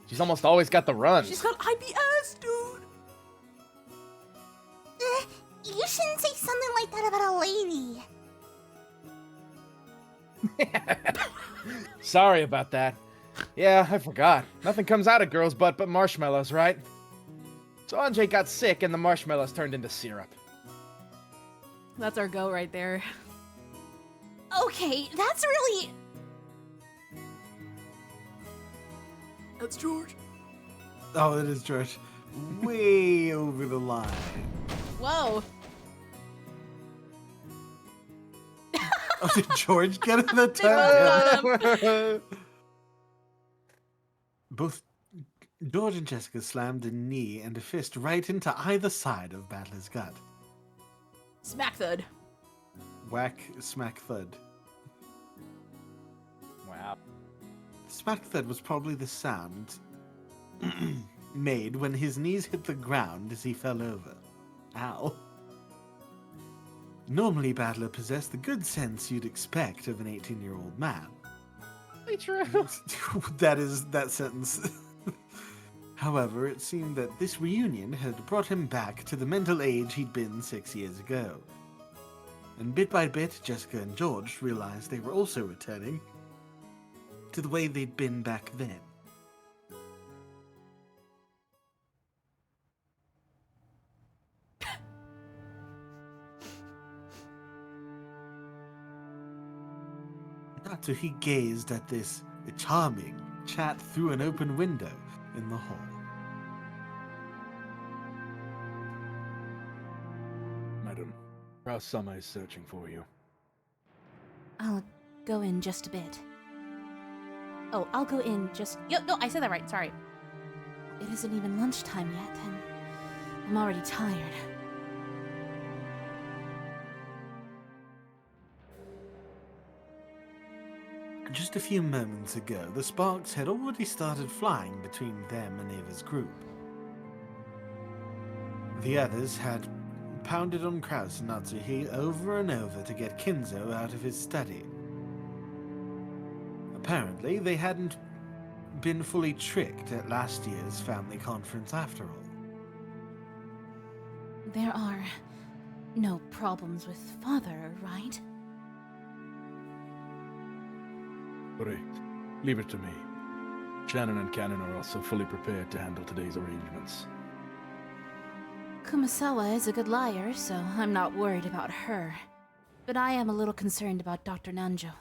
She's almost always got the runs. She's got IBS, dude. You shouldn't say something like that about a lady. Sorry about that. Yeah, I forgot. Nothing comes out of girls' butt but marshmallows, right? So Anjay got sick and the marshmallows turned into syrup. That's our go right there. Okay, that's really... That's George. Oh, it is George. Way over the line. Whoa. Oh, did George get it that both time? Both George and Jessica slammed a knee and a fist right into either side of Battler's gut. Smack thud. Whack, smack, thud. Wow. Smack thud was probably the sound made when his knees hit the ground as he fell over. Ow. Normally, Battler possessed the good sense you'd expect of an 18-year-old man. True. That sentence. However, it seemed that this reunion had brought him back to the mental age he'd been 6 years ago. And bit by bit, Jessica and George realized they were also returning to the way they'd been back then. Natsuhi gazed at this charming chat through an open window in the hall. Madam, Kraus-sama is searching for you. I'll go in just a bit. Oh, I'll go in just... No, I said that right, sorry. It isn't even lunchtime yet, and I'm already tired. Just a few moments ago, the sparks had already started flying between them and Ava's group. The others had pounded on Kraus and Natsuhi over and over to get Kinzo out of his study. Apparently, they hadn't been fully tricked at last year's family conference after all. There are no problems with Father, right? Correct. Leave it to me. Shannon and Cannon are also fully prepared to handle today's arrangements. Kumasawa is a good liar, so I'm not worried about her. But I am a little concerned about Dr. Nanjo.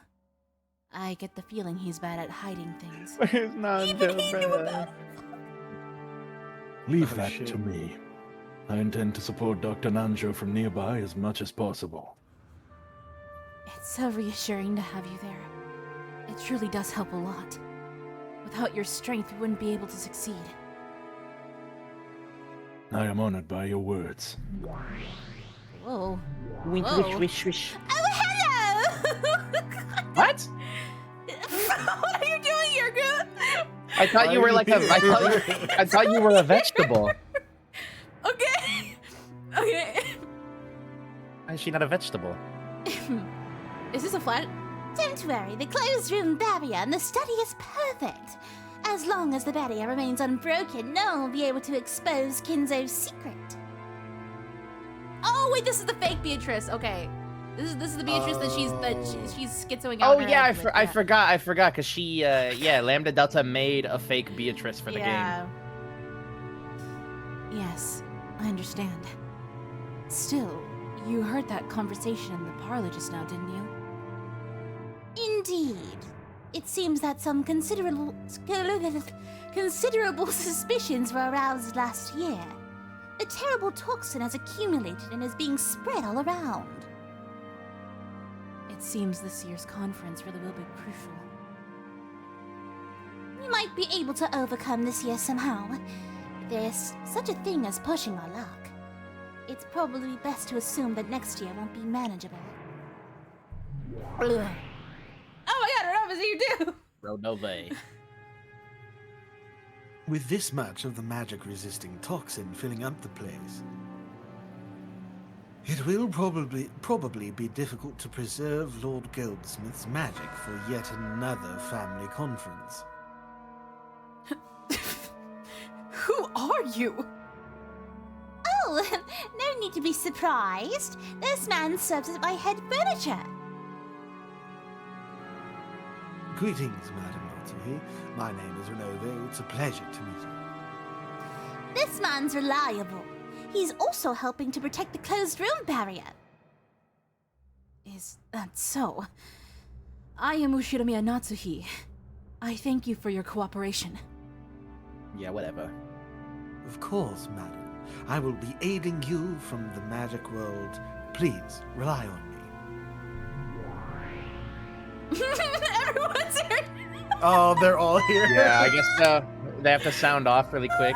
I get the feeling he's bad at hiding things. Where's Nanjo, bro? Leave Oh, that shit. to me. I intend to support Dr. Nanjo from nearby as much as possible. It's so reassuring to have you there. It truly does help a lot. Without your strength, we wouldn't be able to succeed. I am honored by your words. Whoa. Wink, Whoa. wish, wish, wish. Oh, hello! What? What are you doing here, Groot? I thought you were like a. I thought you were a vegetable. Okay. Okay. Why is she not a vegetable? Is this a flat? Don't worry, the closed room barrier in the study is perfect. As long as the barrier remains unbroken, no one will be able to expose Kinzo's secret. Oh wait, this is the fake Beatrice. Okay, this is the Beatrice that she's schizoing out. Oh her yeah, head with, I forgot because she Lambda Delta made a fake Beatrice for the game. Yes, I understand. Still, you heard that conversation in the parlor just now, didn't you? Indeed. It seems that some considerable suspicions were aroused last year. A terrible toxin has accumulated and is being spread all around. It seems this year's conference really will be crucial. We might be able to overcome this year somehow. There's such a thing as pushing our luck. It's probably best to assume that next year won't be manageable. Oh my god, Ramos, you do. Rodove. With this much of the magic-resisting toxin filling up the place, it will probably be difficult to preserve Lord Goldsmith's magic for yet another family conference. Who are you? Oh, no need to be surprised. This man serves as my head furniture. Greetings, Madam Natsuhi. My name is Renove. It's a pleasure to meet you. This man's reliable. He's also helping to protect the closed room barrier. Is that so? I am Ushiromiya Natsuhi. I thank you for your cooperation. Yeah, whatever. Of course, madam. I will be aiding you from the magic world. Please, rely on me. Everyone's here. Oh, they're all here? Yeah, I guess so. They have to sound off really quick.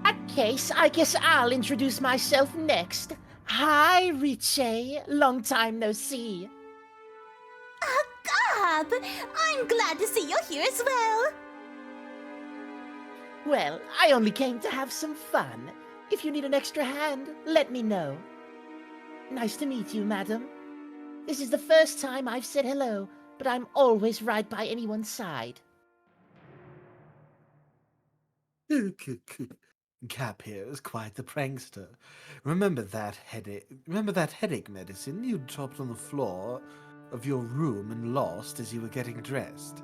That case, I guess I'll introduce myself next. Hi, Riche. Long time no see. Gab! I'm glad to see you're here as well. Well, I only came to have some fun. If you need an extra hand, let me know. Nice to meet you, madam. This is the first time I've said hello, but I'm always right by anyone's side. Cap here is quite the prankster. Remember that headache medicine you dropped on the floor of your room and lost as you were getting dressed?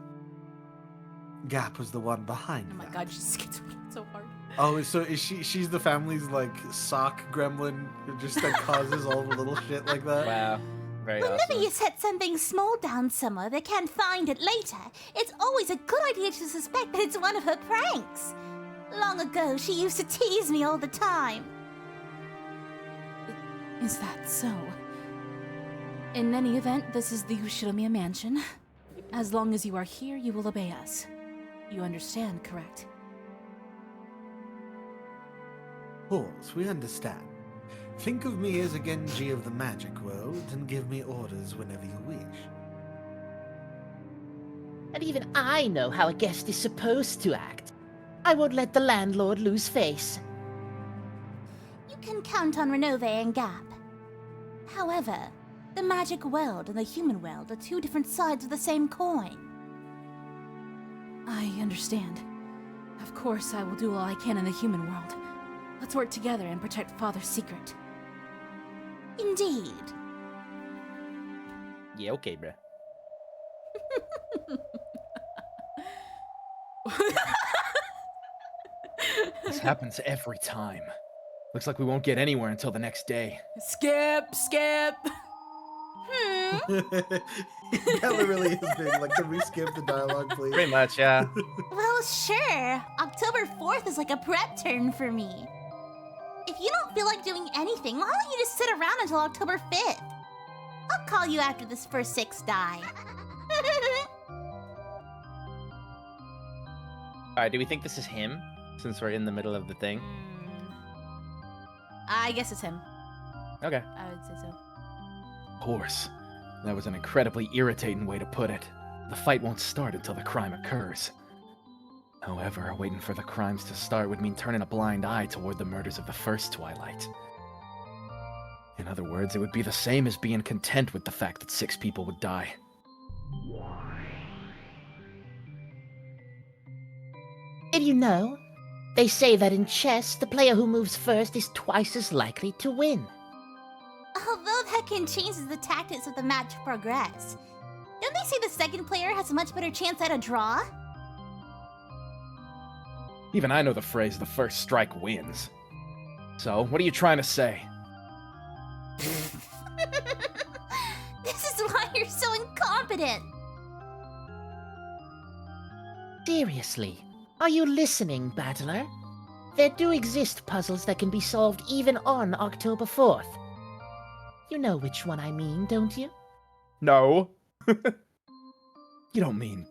Gap was the one behind Oh my that. god, she skips so hard. Oh, so is she's the family's like sock gremlin who just like causes all the little shit like that? Wow. Very Whenever awesome. you set something small down somewhere they can't find it later, it's always a good idea to suspect that it's one of her pranks. Long ago, she used to tease me all the time. Is that so? In any event, this is the Ushinomiya mansion. As long as you are here, you will obey us. You understand, correct? Of course, we understand. Think of me as a Genji of the magic world and give me orders whenever you wish. And even I know how a guest is supposed to act. I won't let the landlord lose face. You can count on Renove and Gap. However, the magic world and the human world are two different sides of the same coin. I understand. Of course, I will do all I can in the human world. Let's work together and protect Father's secret. Indeed. Yeah, okay, bruh. This happens every time. Looks like we won't get anywhere until the next day. Skip! That really is big. Like, can we skip the dialogue, please? Pretty much, yeah. Well, sure. October 4th is like a prep turn for me. If you don't feel like doing anything, why don't you just sit around until October 5th? I'll call you after this first 6 die. Alright, do we think this is him? Since we're in the middle of the thing. I guess it's him. Okay. I would say so. Of course. That was an incredibly irritating way to put it. The fight won't start until the crime occurs. However, waiting for the crimes to start would mean turning a blind eye toward the murders of the first Twilight. In other words, it would be the same as being content with the fact that 6 people would die. Did you know? They say that in chess, the player who moves first is twice as likely to win. Although that can change as the tactics of the match progress. Don't they say the second player has a much better chance at a draw? Even I know the phrase, the first strike wins. So, what are you trying to say? This is why you're so incompetent. Seriously, are you listening, Battler? There do exist puzzles that can be solved even on October 4th. You know which one I mean, don't you? No. You don't mean...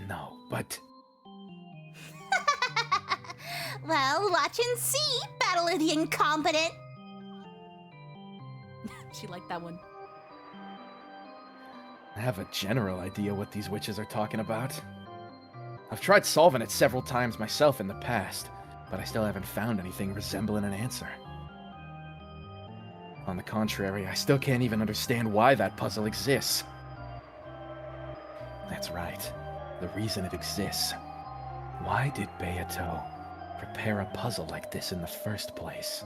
No, but... Well, watch and see, Battler the Incompetent. She liked that one. I have a general idea what these witches are talking about. I've tried solving it several times myself in the past, but I still haven't found anything resembling an answer. On the contrary, I still can't even understand why that puzzle exists. That's right. The reason it exists. Why did Beato prepare a puzzle like this in the first place?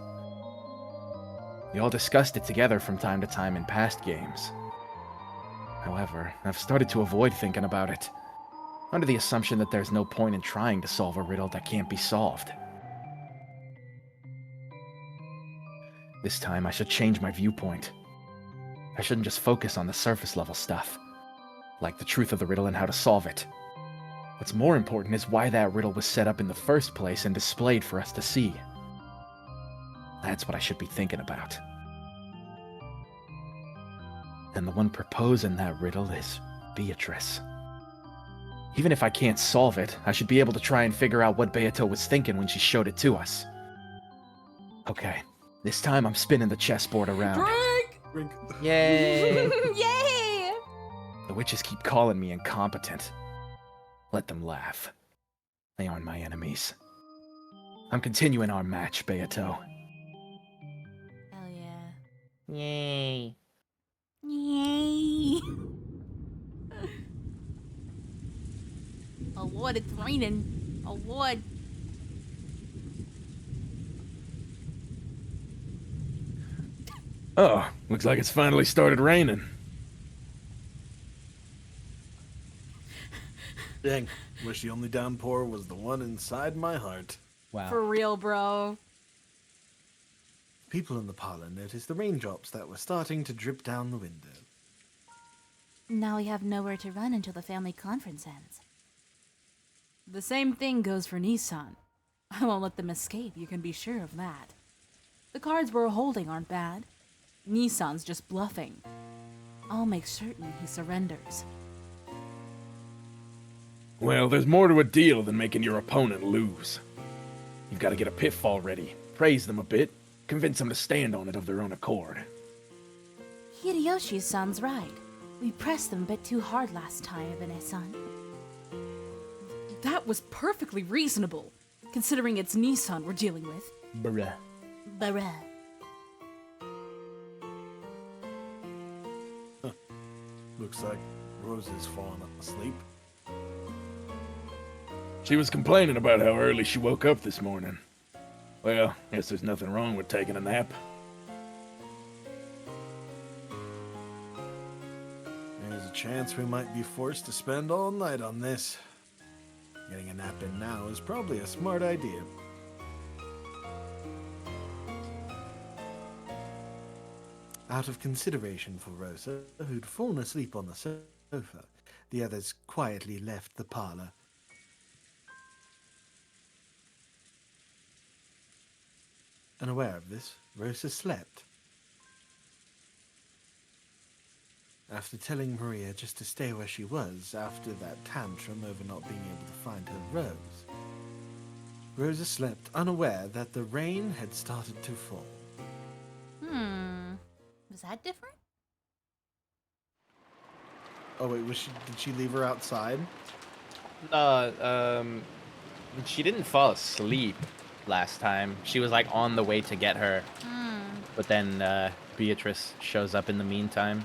We all discussed it together from time to time in past games. However, I've started to avoid thinking about it, under the assumption that there's no point in trying to solve a riddle that can't be solved. This time, I should change my viewpoint. I shouldn't just focus on the surface level stuff, like the truth of the riddle and how to solve it. What's more important is why that riddle was set up in the first place and displayed for us to see. That's what I should be thinking about. And the one proposing that riddle is Beatrice. Even if I can't solve it, I should be able to try and figure out what Beato was thinking when she showed it to us. Okay, this time I'm spinning the chessboard around. Drink! Yay! Yay! The witches keep calling me incompetent. Let them laugh. They aren't my enemies. I'm continuing our match, Beato. Hell yeah. Yay. Yay! Oh lord, it's raining. Oh lord. Oh, looks like it's finally started raining. Dang, wish the only downpour was the one inside my heart. Wow. For real, bro. People in the parlor noticed the raindrops that were starting to drip down the window. Now we have nowhere to run until the family conference ends. The same thing goes for Nissan. I won't let them escape, you can be sure of that. The cards we're holding aren't bad. Nissan's just bluffing. I'll make certain he surrenders. Well, there's more to a deal than making your opponent lose. You've got to get a pitfall ready, praise them a bit, convince them to stand on it of their own accord. Hideyoshi-san's right. We pressed them a bit too hard last time, Ibane-san. That was perfectly reasonable, considering it's Nissan we're dealing with. Bruh. Bara. Looks like Rose has fallen asleep. She was complaining about how early she woke up this morning. Well, guess there's nothing wrong with taking a nap. There's a chance we might be forced to spend all night on this. Getting a nap in now is probably a smart idea. Out of consideration for Rosa, who'd fallen asleep on the sofa, the others quietly left the parlor. Unaware of this, Rosa slept. After telling Maria just to stay where she was after that tantrum over not being able to find her Rose, Rosa slept unaware that the rain had started to fall. Was that different? Oh wait, did she leave her outside? She didn't fall asleep last time. She was like on the way to get her. But then Beatrice shows up in the meantime.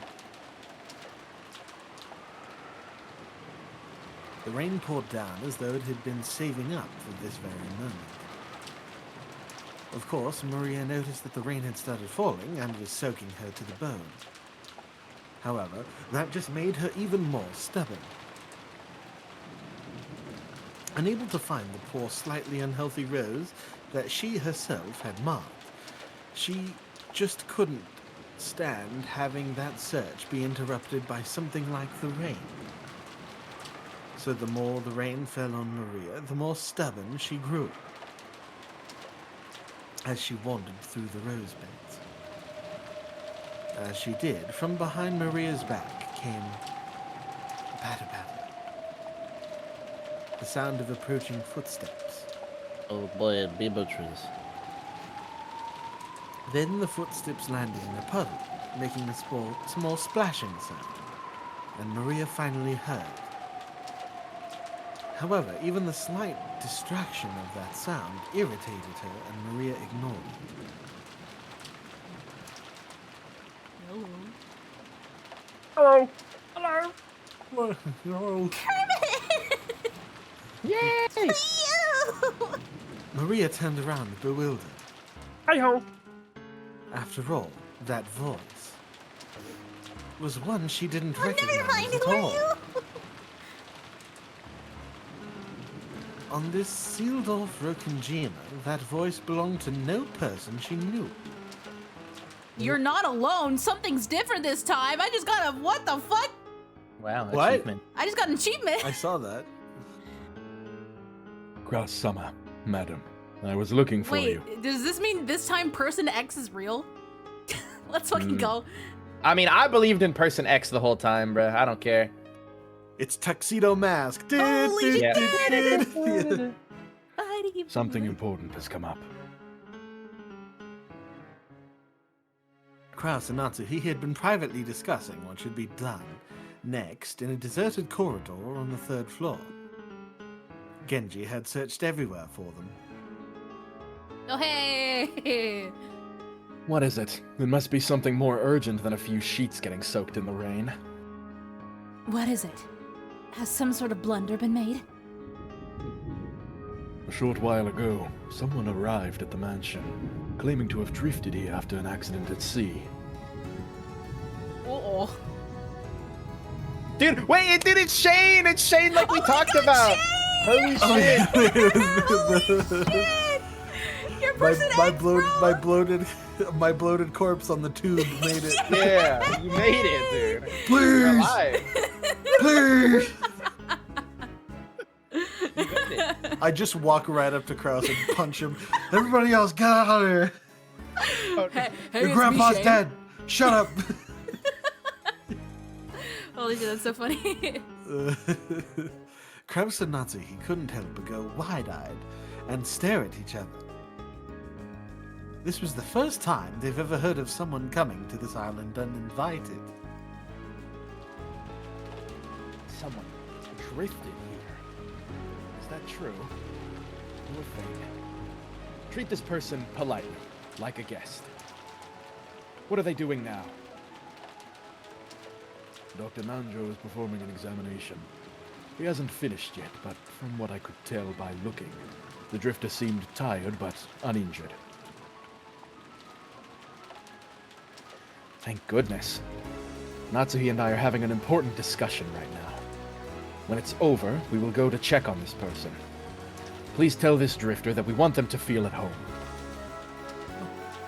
The rain poured down as though it had been saving up for this very moment. Of course, Maria noticed that the rain had started falling and was soaking her to the bone. However, that just made her even more stubborn. Unable to find the poor, slightly unhealthy Rose that she herself had marked, she just couldn't stand having that search be interrupted by something like the rain. So the more the rain fell on Maria, the more stubborn she grew as she wandered through the rose beds. As she did, from behind Maria's back came patter-patter, the sound of approaching footsteps. Oh boy, Beatrice. Then the footsteps landed in a puddle, making a small splashing sound, and Maria finally heard. However, even the slight distraction of that sound irritated her, and Maria ignored it. Hello. Hello. Hello. No. Yay! Maria turned around, bewildered. Hi-ho. After all, that voice was one she didn't Oh, recognize never mind, at who are all. you? On this sealed-off Rokkenjima, that voice belonged to no person she knew. You're not alone. Something's different this time. I just got a what the fuck? Wow, What? achievement. I just got an achievement. I saw that. Cross summer, madam. I was looking for Wait, you. does this mean this time person X is real? Let's fucking go. I mean, I believed in Person X the whole time, bruh. I don't care. It's Tuxedo Mask. Holy Did. Something important has come up. Kraus and Natsuhi had been privately discussing what should be done next in a deserted corridor on the 3rd floor. Genji had searched everywhere for them. Oh, hey. What is it? It must be something more urgent than a few sheets getting soaked in the rain. What is it? Has some sort of blunder been made? A short while ago, someone arrived at the mansion, claiming to have drifted here after an accident at sea. Oh. Dude, wait, dude, it's Shane! It's Shane like we talked about! Holy shit! Your my, person my, X, bloated, bro. my bloated corpse on the tube made it. Yeah, you made it, dude. You're Please, alive. please. You made it. I just walk right up to Kraus and punch him. Everybody else, get out of here. Hey, Your it's grandpa's me, Shane. dead. Shut up. Holy shit, that's so funny. Kraus and Natsuhi couldn't help but go wide-eyed and stare at each other. This was the first time they've ever heard of someone coming to this island uninvited. Someone drifted here. Is that true? Or fake? Treat this person politely, like a guest. What are they doing now? Dr. Nanjo is performing an examination. He hasn't finished yet, but from what I could tell by looking, the drifter seemed tired but uninjured. Thank goodness. Natsuhi and I are having an important discussion right now. When it's over, we will go to check on this person. Please tell this drifter that we want them to feel at home.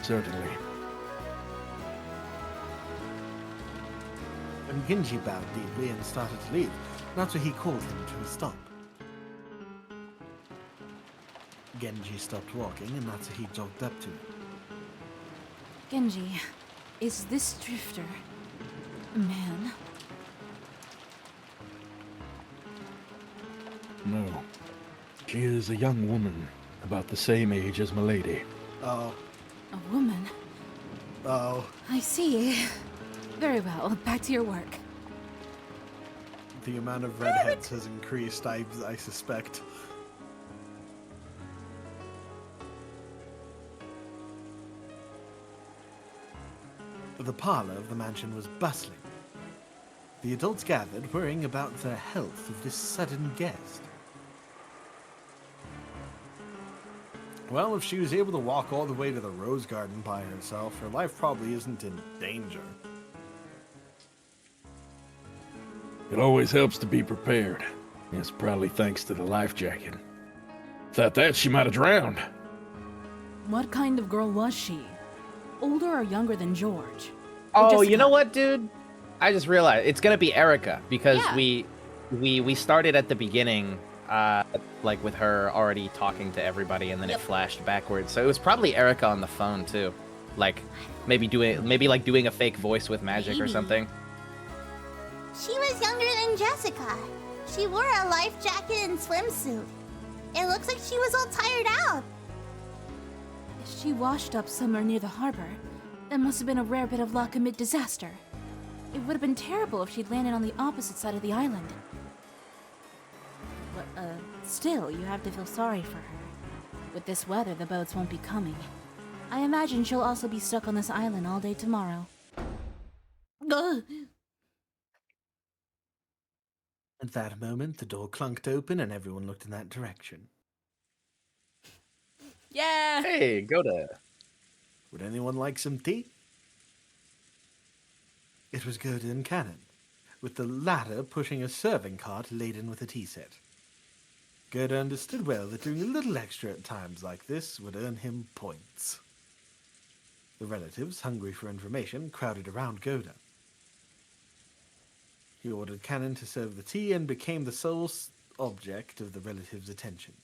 Certainly. When Genji bowed deeply and started to leave, Natsuhi called him to a stop. Genji stopped walking and Natsuhi jogged up to him. Genji, is this drifter a man? No. She is a young woman, about the same age as Milady. Oh, A woman? oh. I see. Very well, back to your work. The amount of redheads has increased, I suspect. The parlor of the mansion was bustling. The adults gathered, worrying about the health of this sudden guest. Well, if she was able to walk all the way to the rose garden by herself, her life probably isn't in danger. It always helps to be prepared. It's probably thanks to the life jacket. Without that, she might have drowned. What kind of girl was she? Older or younger than George? Oh, Jessica? you know what, dude? I just realized it's gonna be Erica because Yeah. we started at the beginning, like with her already talking to everybody, and then it flashed backwards. So it was probably Erica on the phone too, like maybe doing a fake voice with magic or Maybe. something. She was younger than Jessica. She wore a life jacket and swimsuit. It looks like she was all tired out. If she washed up somewhere near the harbor, that must have been a rare bit of luck amid disaster. It would have been terrible if she'd landed on the opposite side of the island. But, still, you have to feel sorry for her. With this weather, the boats won't be coming. I imagine she'll also be stuck on this island all day tomorrow. Ugh. At that moment, the door clunked open and everyone looked in that direction. Yeah. Hey, go to. Would anyone like some tea? It was Gerda and Cannon, with the latter pushing a serving cart laden with a tea set. Gerda understood well that doing a little extra at times like this would earn him points. The relatives, hungry for information, crowded around Gerda. He ordered Cannon to serve the tea and became the sole object of the relatives' attention.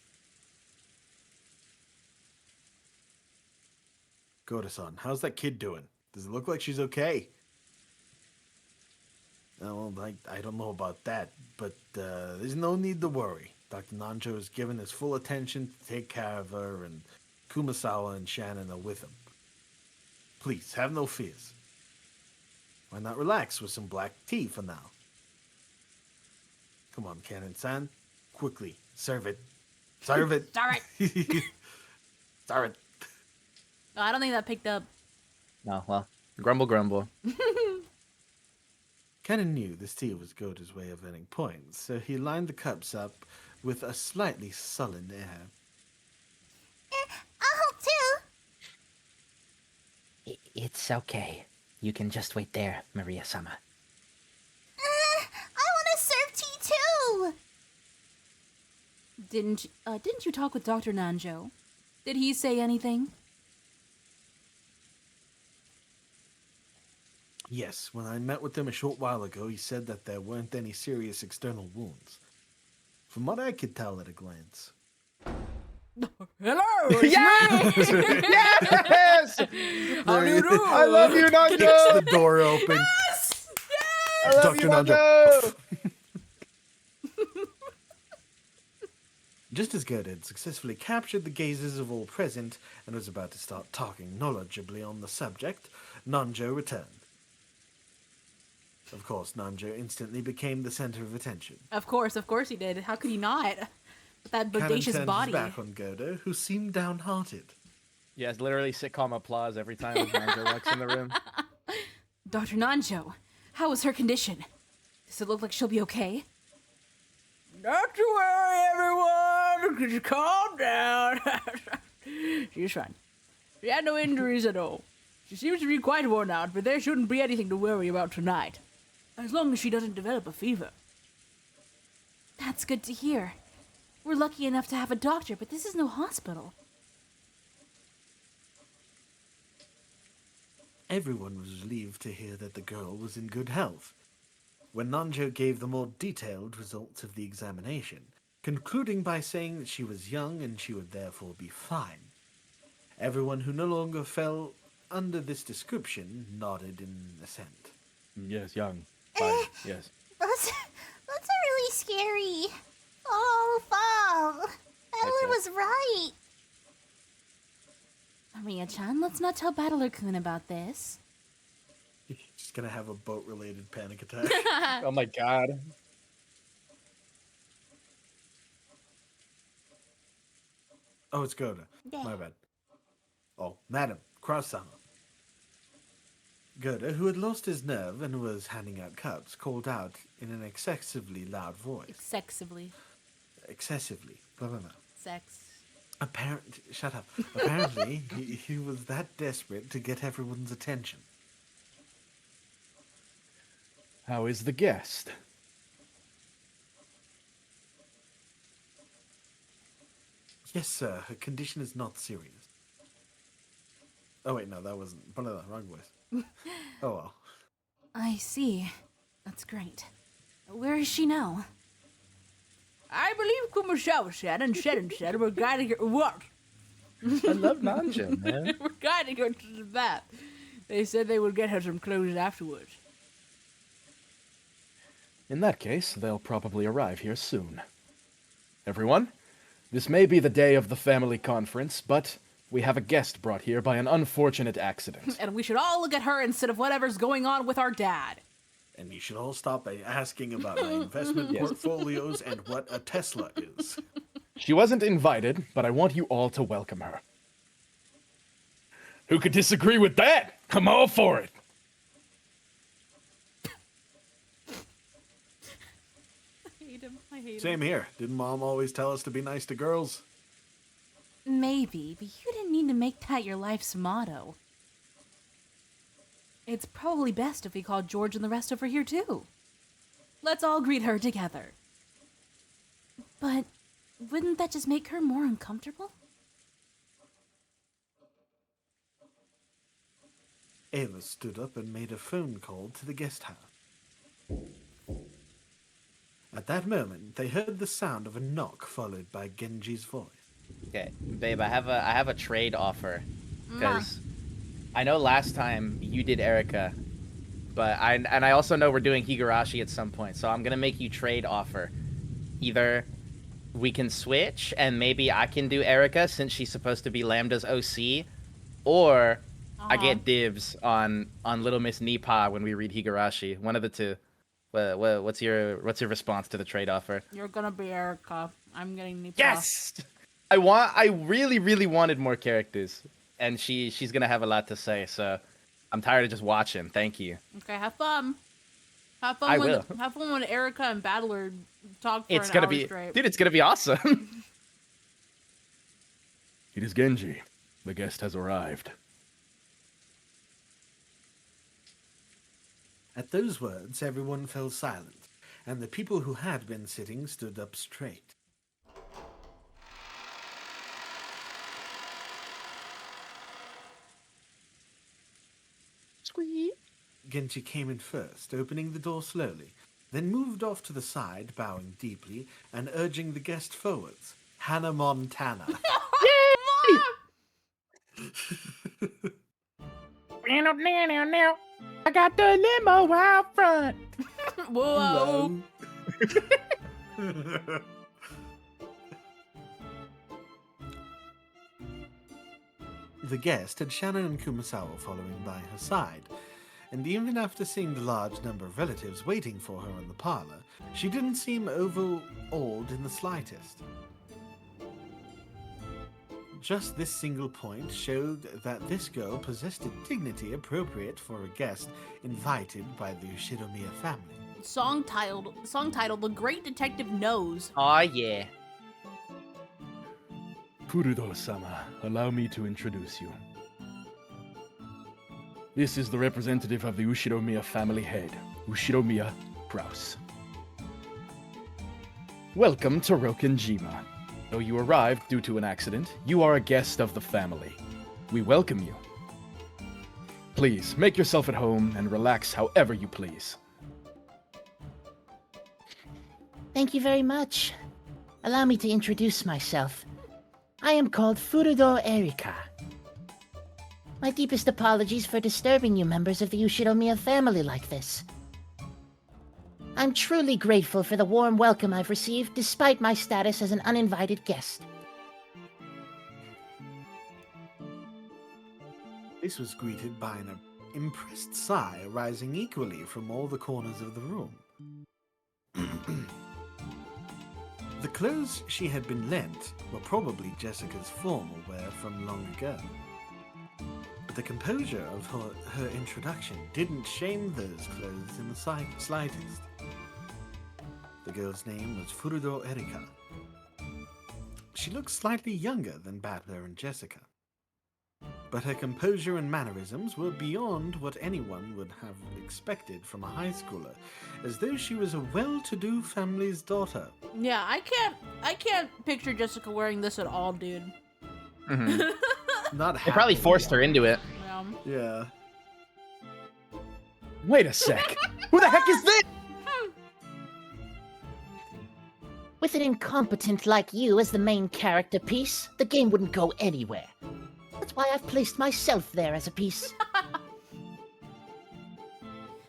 Gorda-san, how's that kid doing? Does it look like she's okay? Oh, well, I don't know about that, but there's no need to worry. Dr. Nanjo has given his full attention to take care of her, and Kumasawa and Shannon are with him. Please, have no fears. Why not relax with some black tea for now? Come on, Cannon-san. Quickly, serve it. Serve it. Sorry. Serve it. Oh, I don't think that picked up. No, well, grumble, grumble. Cannon knew this tea was Goda's way of earning points, so he lined the cups up with a slightly sullen air. I'll help too. It's okay. You can just wait there, Maria-sama. Didn't you talk with Dr. Nanjo? Did he say anything? Yes, when I met with him a short while ago, he said that there weren't any serious external wounds. From what I could tell at a glance. Hello, Yes! Yes! How do you do? I love you, Kicks Nanjo! the door open. I love you, Dr. Nanjo! Just as Gerda had successfully captured the gazes of all present and was about to start talking knowledgeably on the subject, Nanjo returned. Of course, Nanjo instantly became the center of attention. Of course he did. How could he not? With that Cannon bodacious turned body. his back on Gerda, who seemed downhearted. Yes, literally sitcom applause every time Nanjo walks in the room. Dr. Nanjo, how is her condition? Does it look like she'll be okay? Not to worry, everyone. Just calm down. She's fine. She had no injuries at all. She seems to be quite worn out, but there shouldn't be anything to worry about tonight. As long as she doesn't develop a fever. That's good to hear. We're lucky enough to have a doctor, but this is no hospital. Everyone was relieved to hear that the girl was in good health. When Nanjo gave the more detailed results of the examination, concluding by saying that she was young and she would therefore be fine. Everyone who no longer fell under this description nodded in assent. Yes, young. Fine. Yes. Those are really scary. Oh, Fall. Battler was right. Maria-chan, let's not tell Battler-kun about this. Just gonna have a boat-related panic attack. Oh my god. Oh, it's Gerda. Yeah. My bad. Oh, Madam, croissant. Gerda, who had lost his nerve and was handing out cups, called out in an excessively loud voice. Excessively. Excessively. Blah, blah, blah. Sex. Shut up. Apparently, he was that desperate to get everyone's attention. How is the guest? Yes, sir. Her condition is not serious. Oh, wait, no, that wasn't. Wrong voice. Oh, well. I see. That's great. Where is she now? I believe Kumashawa said we're guiding her. What? I love Nanjo, man. We're guiding her to the bath. They said they would get her some clothes afterwards. In that case, they'll probably arrive here soon. Everyone, this may be the day of the family conference, but we have a guest brought here by an unfortunate accident. And we should all look at her instead of whatever's going on with our dad. And you should all stop by asking about my investment portfolios and what a Tesla is. She wasn't invited, but I want you all to welcome her. Who could disagree with that? I'm all for it. I hate him. Same here. Didn't Mom always tell us to be nice to girls? Maybe, but you didn't need to make that your life's motto. It's probably best if we call George and the rest over here too. Let's all greet her together. But wouldn't that just make her more uncomfortable? Ava stood up and made a phone call to the guest house. At that moment, they heard the sound of a knock followed by Genji's voice. Okay, babe, I have a trade offer. Because I know last time you did Erica, but I also know we're doing Higurashi at some point, so I'm gonna make you trade offer. Either we can switch and maybe I can do Erica since she's supposed to be Lambda's OC, or I get dibs on Little Miss Nipa when we read Higurashi. One of the two. What's your response to the trade offer? You're gonna be Erica. I'm getting Nipa. Yes! I really wanted more characters, and she's gonna have a lot to say, so I'm tired of just watching. Thank you. Okay, have fun. Have fun. I will. Have fun when Erica and Battler talk for It's an gonna hour be, straight. dude. It's gonna be awesome. It is Genji. The guest has arrived. At those words, everyone fell silent, and the people who had been sitting stood up straight. Genji came in first, opening the door slowly, then moved off to the side, bowing deeply and urging the guest forwards. Hannah Montana. I got the limo out front. Whoa. The guest had Shannon and Kumasawa following by her side, and even after seeing the large number of relatives waiting for her in the parlor, she didn't seem overawed in the slightest. Just this single point showed that this girl possessed a dignity appropriate for a guest invited by the Ushiromiya family. Song titled The Great Detective Knows. Aw, yeah. Furudo-sama, allow me to introduce you. This is the representative of the Ushiromiya family head, Ushiromiya Kraus. Welcome to Rokenjima. Though you arrived due to an accident, you are a guest of the family. We welcome you. Please, make yourself at home and relax however you please. Thank you very much. Allow me to introduce myself. I am called Furudo Erika. My deepest apologies for disturbing you members of the Ushiromiya family like this. I'm truly grateful for the warm welcome I've received despite my status as an uninvited guest. This was greeted by an impressed sigh arising equally from all the corners of the room. The clothes she had been lent were probably Jessica's formal wear from long ago. But the composure of her introduction didn't shame those clothes in the slightest. The girl's name was Furudo Erika. She looked slightly younger than Battler and Jessica. But her composure and mannerisms were beyond what anyone would have expected from a high schooler, as though she was a well-to-do family's daughter. Yeah, I can't picture Jessica wearing this at all, dude. Mm-hmm. Not They probably forced her into it. Yeah. Wait a sec! Who the heck is this? With an incompetent like you as the main character piece, the game wouldn't go anywhere. That's why I've placed myself there as a piece.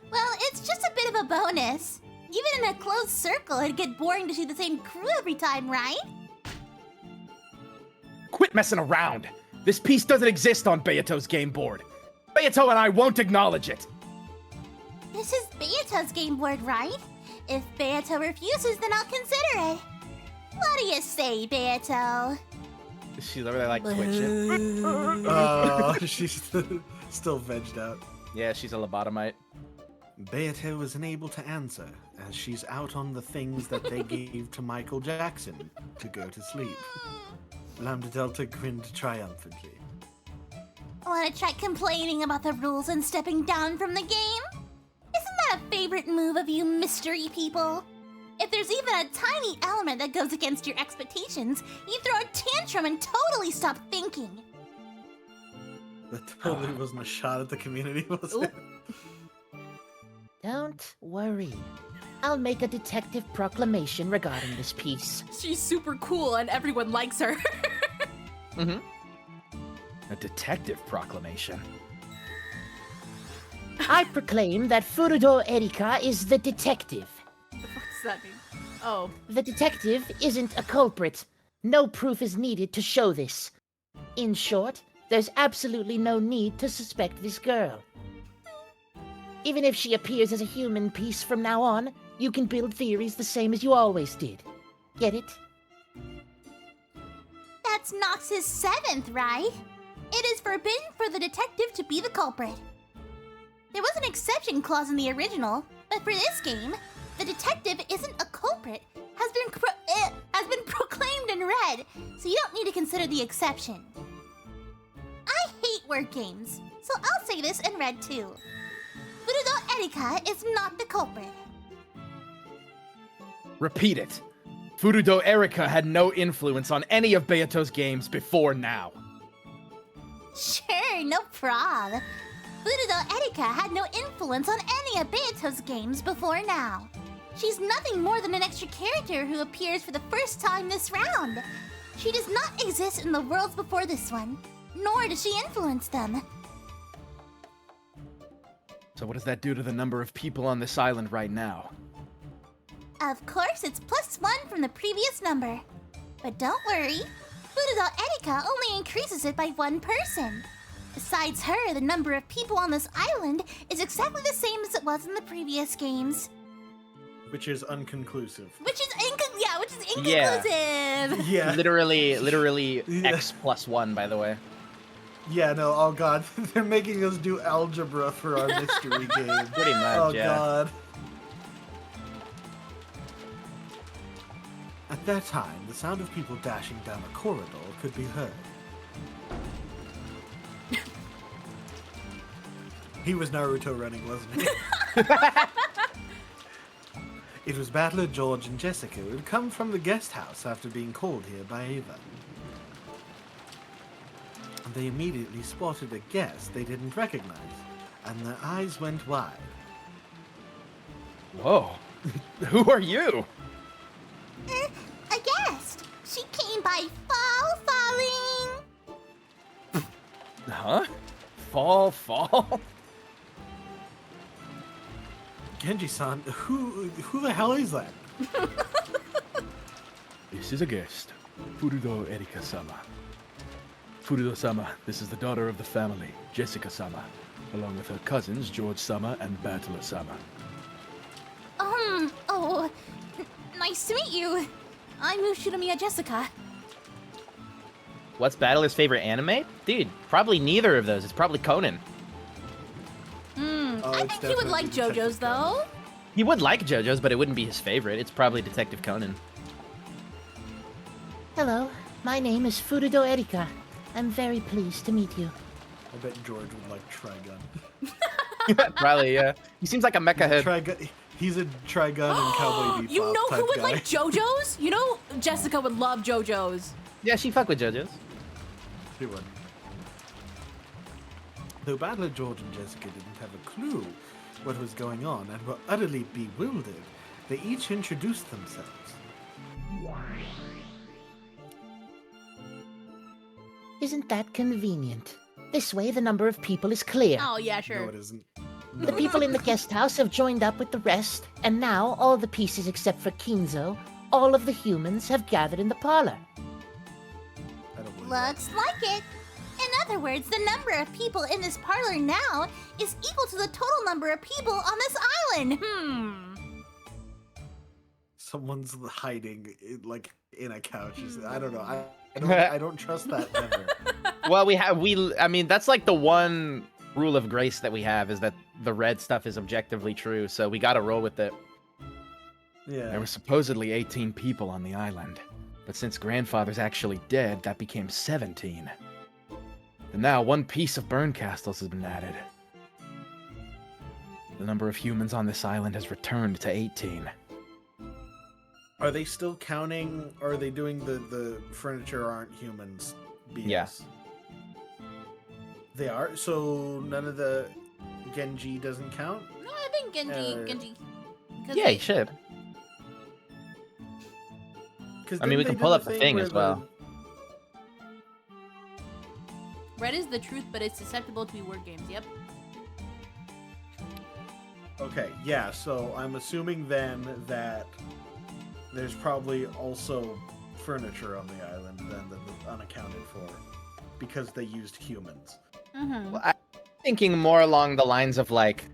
Well, it's just a bit of a bonus. Even in a closed circle, it'd get boring to see the same crew every time, right? Quit messing around! This piece doesn't exist on Beato's game board. Beato and I won't acknowledge it! This is Beato's game board, right? If Beato refuses, then I'll consider it. What do you say, Beato? She's over there like twitching. Oh, she's still vegged out. Yeah, she's a lobotomite. Beato was unable to answer, as she's out on the things that they gave to Michael Jackson to go to sleep. Lambda Delta grinned triumphantly. Wanna try complaining about the rules and stepping down from the game? Isn't that a favorite move of you mystery people? If there's even a tiny element that goes against your expectations, you throw a tantrum and totally stop thinking. That totally wasn't a shot at the community, was it? Don't worry. I'll make a detective proclamation regarding this piece. She's super cool and everyone likes her. Mm-hmm. A detective proclamation. I proclaim that Furudo Erika is the detective. What does that mean? Oh. The detective isn't a culprit. No proof is needed to show this. In short, there's absolutely no need to suspect this girl. Even if she appears as a human piece from now on, you can build theories the same as you always did. Get it? That's Nox's 7th, right? It is forbidden for the detective to be the culprit. There was an exception clause in the original, but for this game, the detective isn't a culprit, has been proclaimed in red, so you don't need to consider the exception. I hate word games, so I'll say this in red too. Furudo Erika is not the culprit. Repeat it. Furudo Erika had no influence on any of Beato's games before now. Sure, no prob. Furudo Erika had no influence on any of Beato's games before now. She's nothing more than an extra character who appears for the first time this round. She does not exist in the worlds before this one, nor does she influence them. So what does that do to the number of people on this island right now? Of course, it's +1 from the previous number. But don't worry, Furudo Erika only increases it by 1 person. Besides her, the number of people on this island is exactly the same as it was in the previous games. Which is unconclusive. Which is inconclusive! Yeah. Literally X plus 1, by the way. Yeah, no, oh god. They're making us do algebra for our mystery game. Pretty much, oh yeah. god. At that time, the sound of people dashing down a corridor could be heard. He was Naruto running, wasn't he? It was Battler George and Jessica who had come from the guest house after being called here by Ava. And they immediately spotted a guest they didn't recognize, and their eyes went wide. Whoa. Who are you? A guest. She came by falling. Huh? Fall? Genji-san, who the hell is that? This is a guest. Furudo Erika-sama. Furudo-sama, this is the daughter of the family, Jessica-sama, along with her cousins, George-sama and Battler-sama. Nice to meet you. I'm Ushinomiya Jessica. What's Battler's favorite anime? Dude, probably neither of those. It's probably Conan. I think he would like JoJo's, though. He would like JoJo's, but it wouldn't be his favorite. It's probably Detective Conan. Hello, my name is Furudo Erika. I'm very pleased to meet you. I bet George would like Trigun. Probably, yeah. He seems like a mecha head. He's a Trigun and Cowboy Bebop You know type who would guy. like JoJo's? You know Jessica would love JoJo's. Yeah, she fuck with JoJo's. She would. Though Battler George and Jessica didn't have a clue what was going on and were utterly bewildered, they each introduced themselves. Isn't that convenient? This way the number of people is clear. Oh, yeah, sure. No, it isn't. No, The people in the guest house have joined up with the rest, and now all the pieces except for Kinzo, all of the humans, have gathered in the parlor. I don't believe that. Looks like it. In other words, the number of people in this parlor now is equal to the total number of people on this island. Someone's hiding, like, in a couch. I don't know. I don't trust that ever. Well, I mean, that's like the one rule of grace that we have, is that the red stuff is objectively true, so we gotta roll with it. Yeah. There were supposedly 18 people on the island, but since grandfather's actually dead, that became 17. And now one piece of burn castles has been added. The number of humans on this island has returned to 18. Are they still counting, or are they doing the furniture aren't humans BS? Yeah. They are? So none of the Genji doesn't count? No, I think Genji. Yeah, you should. I mean, we can pull up the thing as well. Red is the truth, but it's susceptible to be word games. Yep. Okay, yeah, so I'm assuming then that there's probably also furniture on the island then that was unaccounted for because they used humans. Well, I'm thinking more along the lines of, like,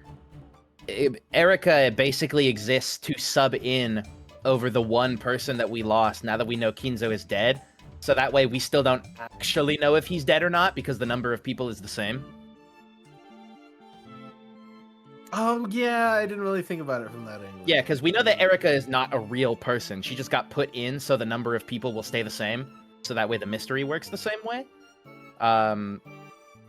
Erica basically exists to sub in over the one person that we lost now that we know Kinzo is dead. So that way we still don't actually know if he's dead or not because the number of people is the same. Yeah, I didn't really think about it from that angle. Yeah, because we know that Erica is not a real person. She just got put in so the number of people will stay the same. So that way the mystery works the same way.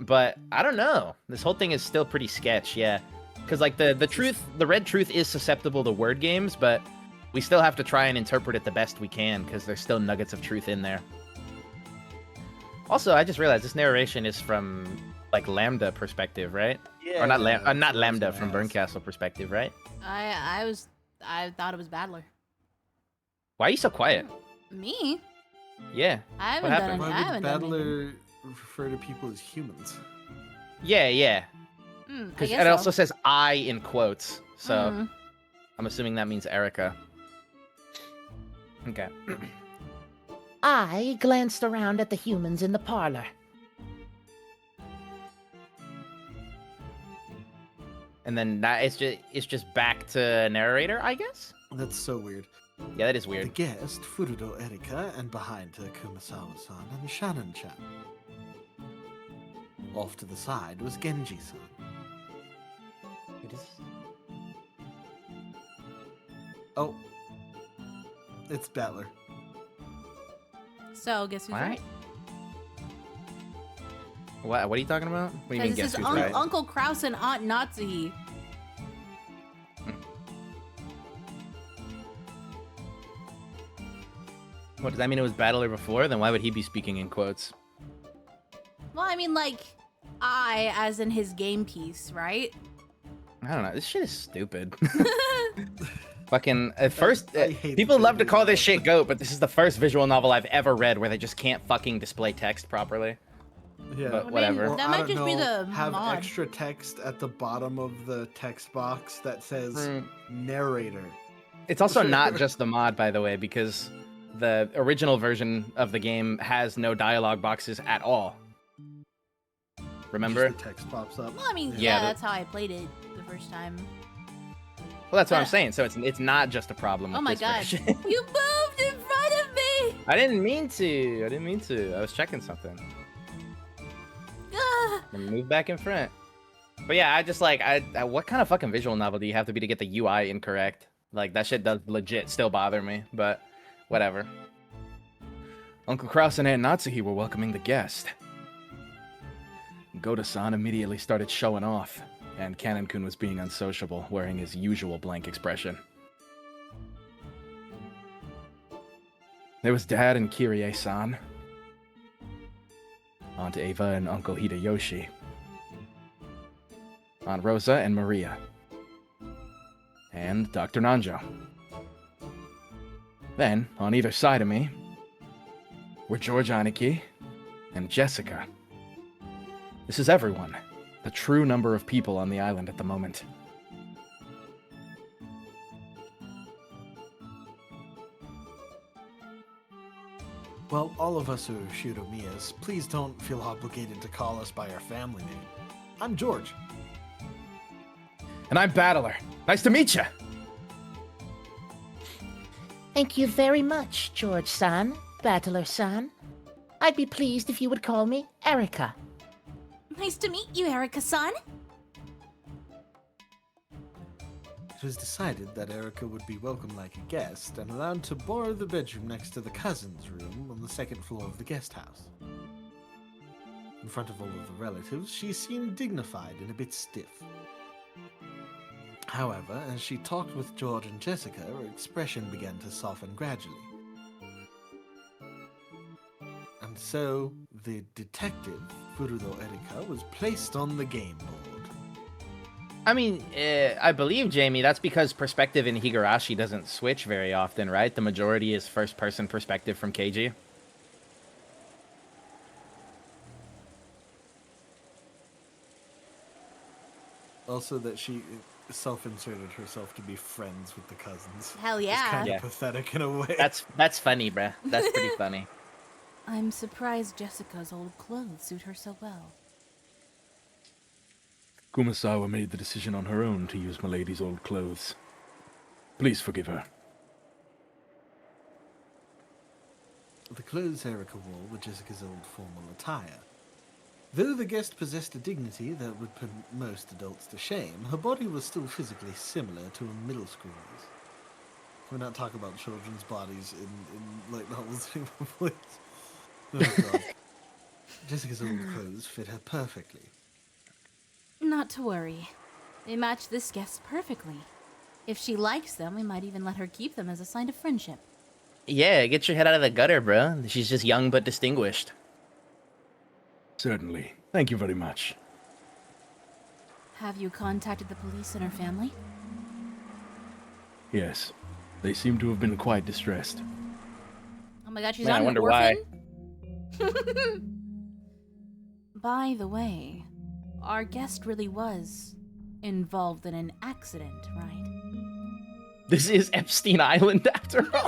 But I don't know. This whole thing is still pretty sketch, yeah. Because, like, the red truth is susceptible to word games, but we still have to try and interpret it the best we can because there's still nuggets of truth in there. Also, I just realized this narration is from like Lambda perspective, right? Yeah, Or not that's what I not was Lambda gonna from ask. Burncastle perspective, right? I thought it was Battler. Why are you so quiet? Me? Yeah. I haven't What done happened? any, Why I would haven't done anything. Battler refer to people as humans? Yeah, yeah. I Because guess it so. also says I in quotes, so Mm. I'm assuming that means Erica. Okay. I glanced around at the humans in the parlor. And then that it's just back to narrator, I guess. That's so weird. Yeah, that is The weird. guest, Furudo Erika, and behind her, Kumasawa-san and Shannon-chan. Off to the side was Genji-san. Oh. It's Battler. So guess who's What? right? What are you talking about? What do you mean? Because this Guess is who's right? Uncle Kraus and Aunt Nazi. What does that mean? It was Battler before? Then why would he be speaking in quotes? Well, I mean, like, I, as in his game piece, right? I don't know. This shit is stupid. Fucking at first, I hate people the love to visual call this novel. shit GOAT, but this is the first visual novel I've ever read where they just can't fucking display text properly. Yeah. But mean, whatever. Or, That I might don't just be know, the have mod. extra text at the bottom of the text box that says Mm. narrator. It's also not just the mod, by the way, because the original version of the game has no dialogue boxes at all. Remember? Just the text pops up. Well, I mean, Yeah, yeah, but- that's how I played it the first time. Well, that's what I'm saying. So it's not just a problem with Oh my this god. version. You moved in front of me! I didn't mean to. I was checking something. Ah. And move back in front. But yeah, I just like I what kind of fucking visual novel do you have to be to get the UI incorrect? Like that shit does legit still bother me, but whatever. Uncle Kraus and Aunt Natsuki were welcoming the guest. Goda-san immediately started showing off, and Cannon-kun was being unsociable, wearing his usual blank expression. There was Dad and Kirie-san, Aunt Ava and Uncle Hideyoshi, Aunt Rosa and Maria, and Dr. Nanjo. Then, on either side of me, were George Aniki and Jessica. This is everyone, the true number of people on the island at the moment. Well, all of us are Shidomiyas. Please don't feel obligated to call us by our family name. I'm George. And I'm Battler. Nice to meet you. Thank you very much, George-san, Battler-san. I'd be pleased if you would call me Erica. Nice to meet you, Erica-san. It was decided that Erica would be welcomed like a guest and allowed to borrow the bedroom next to the cousin's room on the second floor of the guest house. In front of all of the relatives, she seemed dignified and a bit stiff. However, as she talked with George and Jessica, her expression began to soften gradually. And so, the detective, Furudo Erika, was placed on the game board. I mean, I believe, Jamie, that's because perspective in Higurashi doesn't switch very often, right? The majority is first-person perspective from Keiji. Also that she self-inserted herself to be friends with the cousins. Hell It's yeah. kind of Yeah. pathetic in a way. That's funny, bruh. That's pretty funny. I'm surprised Jessica's old clothes suit her so well. Kumasawa made the decision on her own to use Milady's old clothes. Please forgive her. The clothes Erica wore were Jessica's old formal attire. Though the guest possessed a dignity that would put most adults to shame, her body was still physically similar to a middle schooler's. We're not talking about children's bodies in light novels anymore, please. Oh, God. Jessica's old clothes fit her perfectly. Not to worry. They match this guest perfectly. If she likes them, we might even let her keep them as a sign of friendship. Yeah, get your head out of the gutter, bruh. She's just young but distinguished. Certainly. Thank you very much. Have you contacted the police and her family? Yes, they seem to have been quite distressed. Oh my god, she's Man, not I an wonder orphan? By the way, our guest really was involved in an accident, right? This is Epstein Island after all.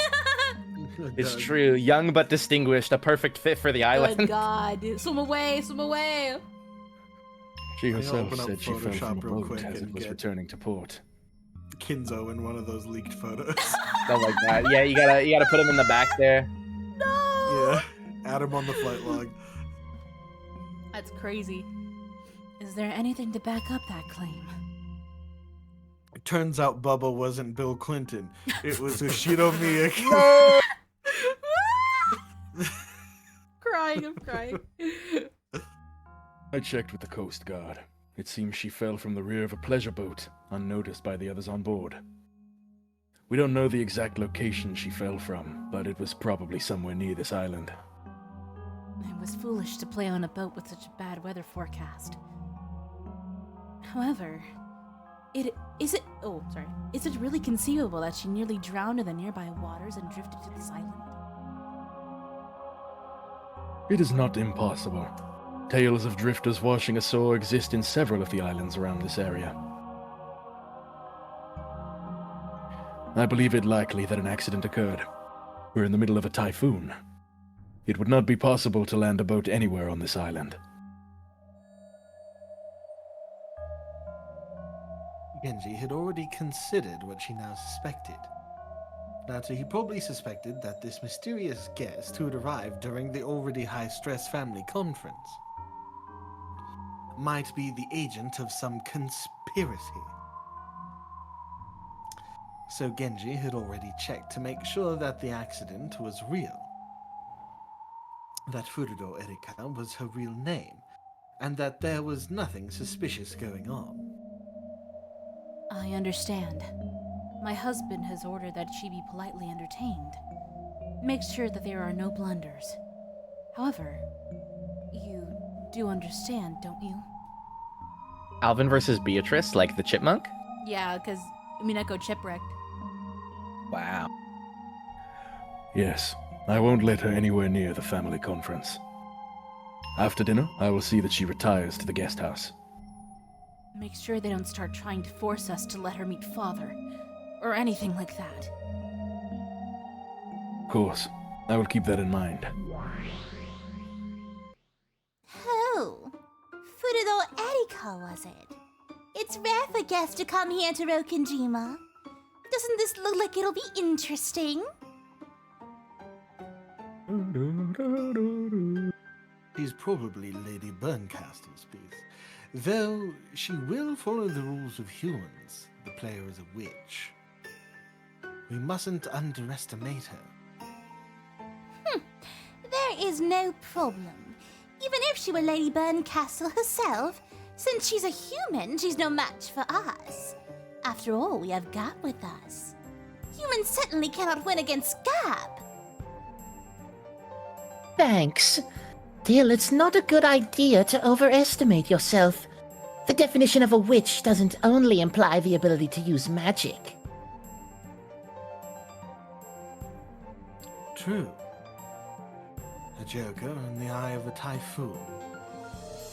It's true. Young but distinguished. A perfect fit for the island. Good god. Swim away, swim away. She I'll herself open up said she fell from Photoshop a real boat quick as it and was get- returning to port. Kinzo in one of those leaked photos. Stuff like that. Yeah, you gotta put him in the back there. Yeah. Add him on the flight log. That's crazy. Is there anything to back up that claim? It turns out Bubba wasn't Bill Clinton. It was Ushido Miyake. Crying, I'm crying. I checked with the Coast Guard. It seems she fell from the rear of a pleasure boat, unnoticed by the others on board. We don't know the exact location she fell from, but it was probably somewhere near this island. It was foolish to play on a boat with such a bad weather forecast. However, is it really conceivable that she nearly drowned in the nearby waters and drifted to this island? It is not impossible. Tales of drifters washing ashore exist in several of the islands around this area. I believe it likely that an accident occurred. We're in the middle of a typhoon. It would not be possible to land a boat anywhere on this island. Genji had already considered what she now suspected. Naturally, he probably suspected that this mysterious guest who had arrived during the already high-stress family conference might be the agent of some conspiracy. So Genji had already checked to make sure that the accident was real. That Furudo Erika was her real name, and that there was nothing suspicious going on. I understand. My husband has ordered that she be politely entertained. Make sure that there are no blunders. However, you do understand, don't you? Alvin versus Beatrice, like the chipmunk? Yeah, because UMINEKO chipwrecked. Wow. Yes, I won't let her anywhere near the family conference. After dinner, I will see that she retires to the guest house. Make sure they don't start trying to force us to let her meet father, or anything like that. Of course, I will keep that in mind. Oh, Furudo Erika, was it? It's rare for guests to come here to Rokenjima. Doesn't this look like it'll be interesting? She's probably Lady Berncastle's piece. Though she will follow the rules of humans. The player is a witch. We mustn't underestimate her. There is no problem. Even if she were Lady Berncastle herself, since she's a human, she's no match for us. After all, we have Gap with us. Humans certainly cannot win against Gap. Thanks. Still, it's not a good idea to overestimate yourself. The definition of a witch doesn't only imply the ability to use magic. True. A joker in the eye of a typhoon.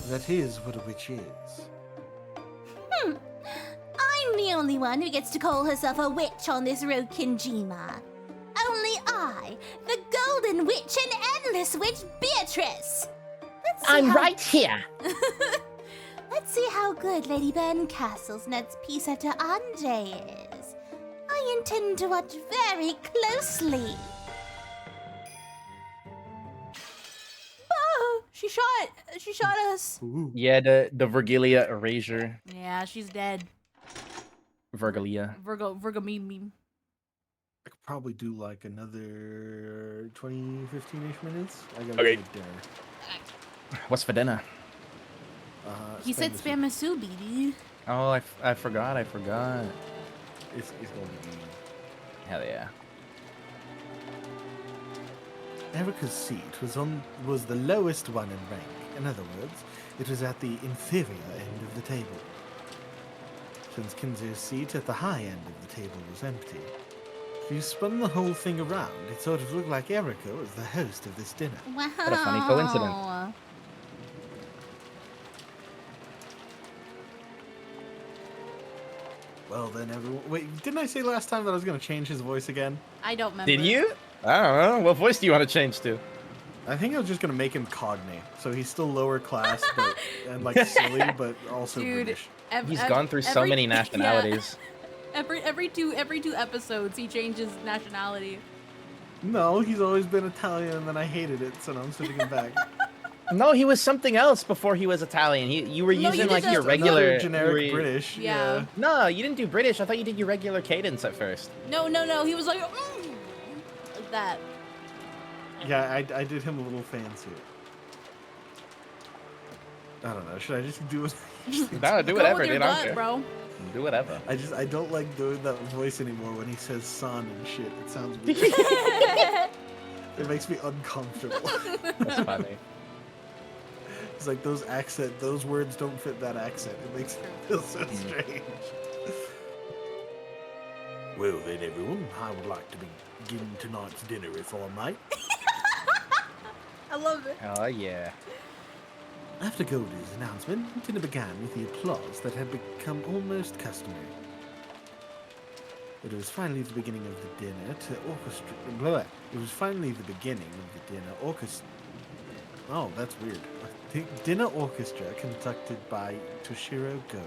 That is what a witch is. I'm the only one who gets to call herself a witch on this Rokenjima. Only I, the Golden Witch and Endless Witch Beatrice. I'm right here. Let's see how good Lady Berncastle's next piece after Andre is. I intend to watch very closely. Oh, she shot us. Yeah, the Virgilia erasure. Yeah, she's dead. Virgilia. Virgo meme. I could probably do like another 20, 15-ish minutes. I gotta Okay. take dinner. What's for dinner? He said spam the soup. spam dude. Oh, I forgot. It's gonna be eaten. Hell yeah. Erica's seat was the lowest one in rank, In other words, it was at the inferior end of the table. Since Kinzo's seat at the high end of the table was empty, if you spun the whole thing around, it sort of looked like Erica was the host of this dinner. Wow. What a funny coincidence. Well then, everyone. Wait, didn't I say last time that I was going to change his voice again? I don't remember. Did you? I don't know. What voice do you want to change to? I think I was just going to make him Cognate, so he's still lower class, but and like silly, but also Dude, British. He's gone through so many nationalities. Yeah. Every two episodes, he changes nationality. No, he's always been Italian, and then I hated it, so now I'm switching him back. No, he was something else before he was Italian. You were No, using you like did your just- regular Another generic you were- British. Yeah. No, you didn't do British. I thought you did your regular cadence at first. No. He was like like that. Yeah, I did him a little fancier. I don't know. Should I just do it? No, do Go whatever, with your dude. I don't gut, care. bro. Do whatever. I don't like doing that voice anymore when he says son and shit. It sounds weird. It makes me uncomfortable. That's funny. It's like those words don't fit that accent. It makes it feel so strange. Well then, everyone, I would like to begin tonight's dinner, if I may. I love it. Oh yeah. After Goldie's announcement, dinner began with the applause that had become almost customary. It was finally the beginning of the dinner to orchestra. Blah. It was finally the beginning of the dinner orchestra. Oh, that's weird. The dinner orchestra conducted by Toshiro Goda.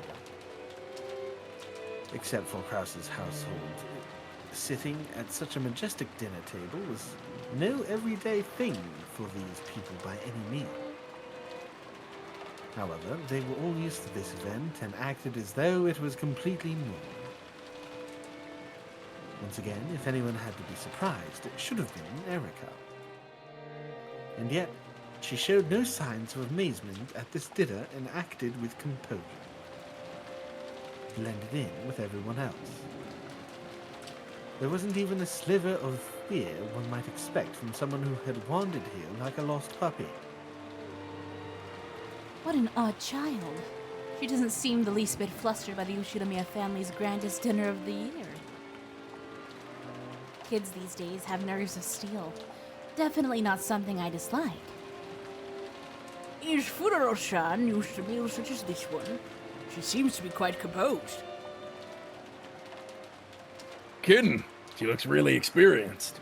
Except for Krause's household, sitting at such a majestic dinner table was no everyday thing for these people by any means. However, they were all used to this event and acted as though it was completely new. Once again, if anyone had to be surprised, it should have been Erica. And yet, she showed no signs of amazement at this dinner and acted with composure. Blended in with everyone else. There wasn't even a sliver of fear one might expect from someone who had wandered here like a lost puppy. What an odd child. She doesn't seem the least bit flustered by the Ushidamiya family's grandest dinner of the year. Kids these days have nerves of steel. Definitely not something I dislike. Is Furoro-san used to meals such as this one? She seems to be quite composed. Kidding. She looks really experienced.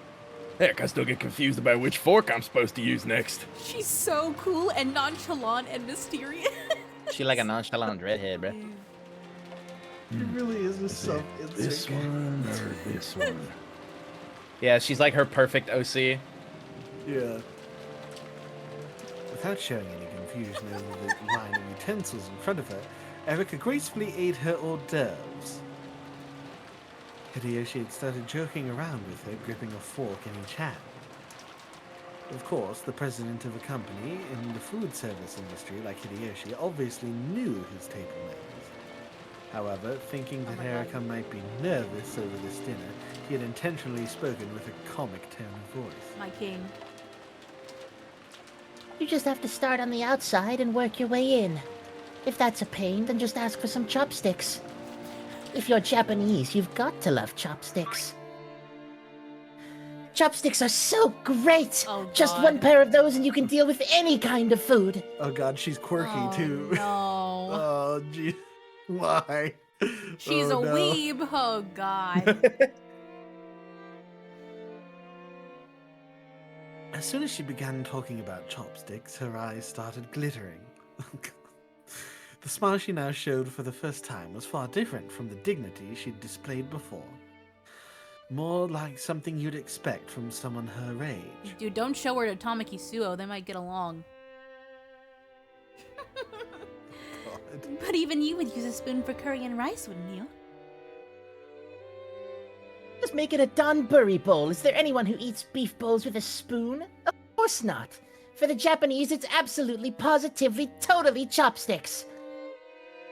Heck, I still get confused about which fork I'm supposed to use next. She's so cool and nonchalant and mysterious. She like a nonchalant redhead, bro. It really is a sub. This one or this one? Yeah, she's like her perfect OC. Yeah. Without showing any confusion over the line of utensils in front of her, Erica gracefully ate her hors d'oeuvres. Hideyoshi had started joking around with her, gripping a fork in each hand. Of course, the president of a company in the food service industry like Hideyoshi obviously knew his table manners. However, thinking that Erica might be nervous over this dinner, he had intentionally spoken with a comic tone of voice. My king. You just have to start on the outside and work your way in. If that's a pain, then just ask for some chopsticks. If you're Japanese, you've got to love chopsticks. Chopsticks are so great! Oh, Just God. one pair of those and you can deal with any kind of food. Oh god, she's quirky Oh, too. no. Oh gee. Why? She's Oh, a no. weeb. Oh, God. As soon as she began talking about chopsticks, her eyes started glittering. The smile she now showed for the first time was far different from the dignity she'd displayed before. More like something you'd expect from someone her age. Dude, don't show her to Tamaki Suo. They might get along. But even you would use a spoon for curry and rice, wouldn't you? Just make it a donburi bowl. Is there anyone who eats beef bowls with a spoon? Of course not. For the Japanese, it's absolutely, positively, totally chopsticks.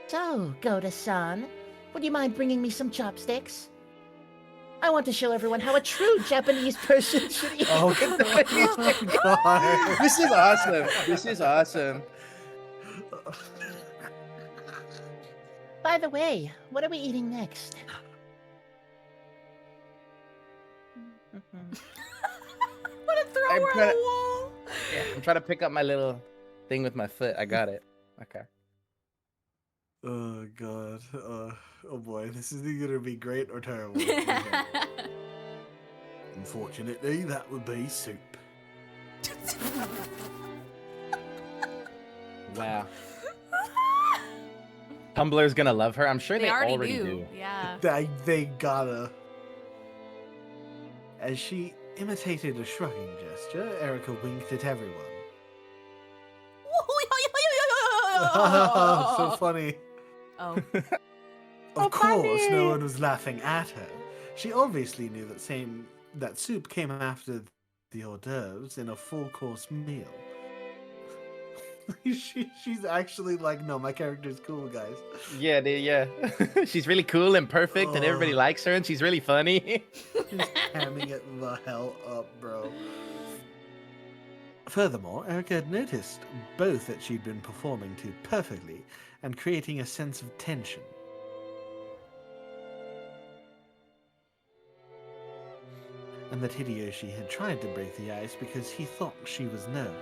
So, Goda-san, would you mind bringing me some chopsticks? I want to show everyone how a true Japanese person should eat. Oh, God. This is awesome. This is awesome. By the way, what are we eating next? What a throw I'm her trying on to- the wall. Yeah, I'm trying to pick up my little thing with my foot. I got it. Okay. Oh, God. Oh, boy. This is either going to be great or terrible. Unfortunately, that would be soup. Wow. Tumblr's gonna love her. I'm sure they already do. Yeah. They gotta. As she imitated a shrugging gesture, Erica winked at everyone. So funny. Oh. Of course, no one was laughing at her. She obviously knew that soup came after the hors d'oeuvres in a full-course meal. She's actually like, no, my character's cool, guys. Yeah, yeah. She's really cool and perfect, and everybody Oh. likes her, and she's really funny. She's hamming it the hell up, bro. Furthermore, Erica had noticed both that she'd been performing too perfectly and creating a sense of tension. And that Hideyoshi had tried to break the ice because he thought she was nervous.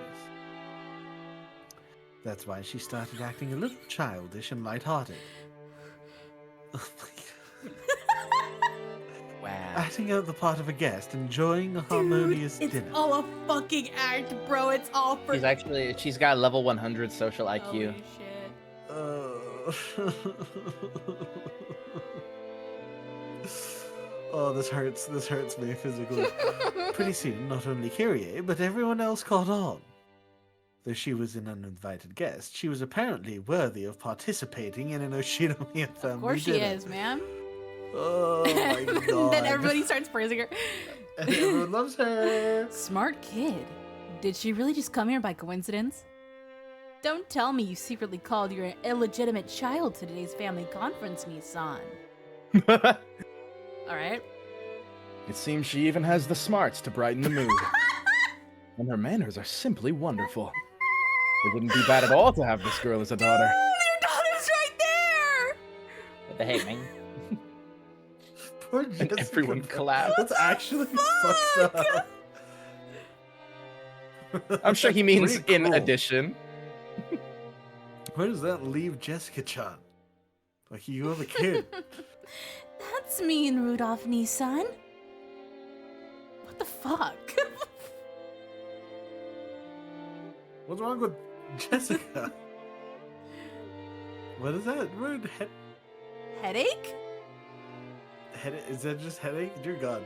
That's why she started acting a little childish and lighthearted. Oh my God. Wow. Acting out the part of a guest, enjoying a harmonious It's dinner. all a fucking act, bro. It's all for. She's got level 100 social IQ. Holy shit. Oh, this hurts. This hurts me physically. Pretty soon, not only Kyrie, but everyone else caught on. Though she was an uninvited guest, she was apparently worthy of participating in an Oshinomiya family Of course she dinner. is, man. Oh my God. Then everybody starts praising her. And everyone loves her. Smart kid. Did she really just come here by coincidence? Don't tell me you secretly called your illegitimate child to today's family conference, Nissan. Alright. It seems she even has the smarts to brighten the mood. And her manners are simply wonderful. It wouldn't be bad at all to have this girl as a daughter. Your daughter's right there! What the heck, man? Poor And Jessica. everyone clapped. That's actually fucked up. I'm sure he That's means pretty in cool. addition. Where does that leave Jessica-chan? Like, you have a kid. That's mean, Rudolph Nissan. What the fuck? What's wrong with Jessica? What is that word? Headache? Is that just headache? Dear God.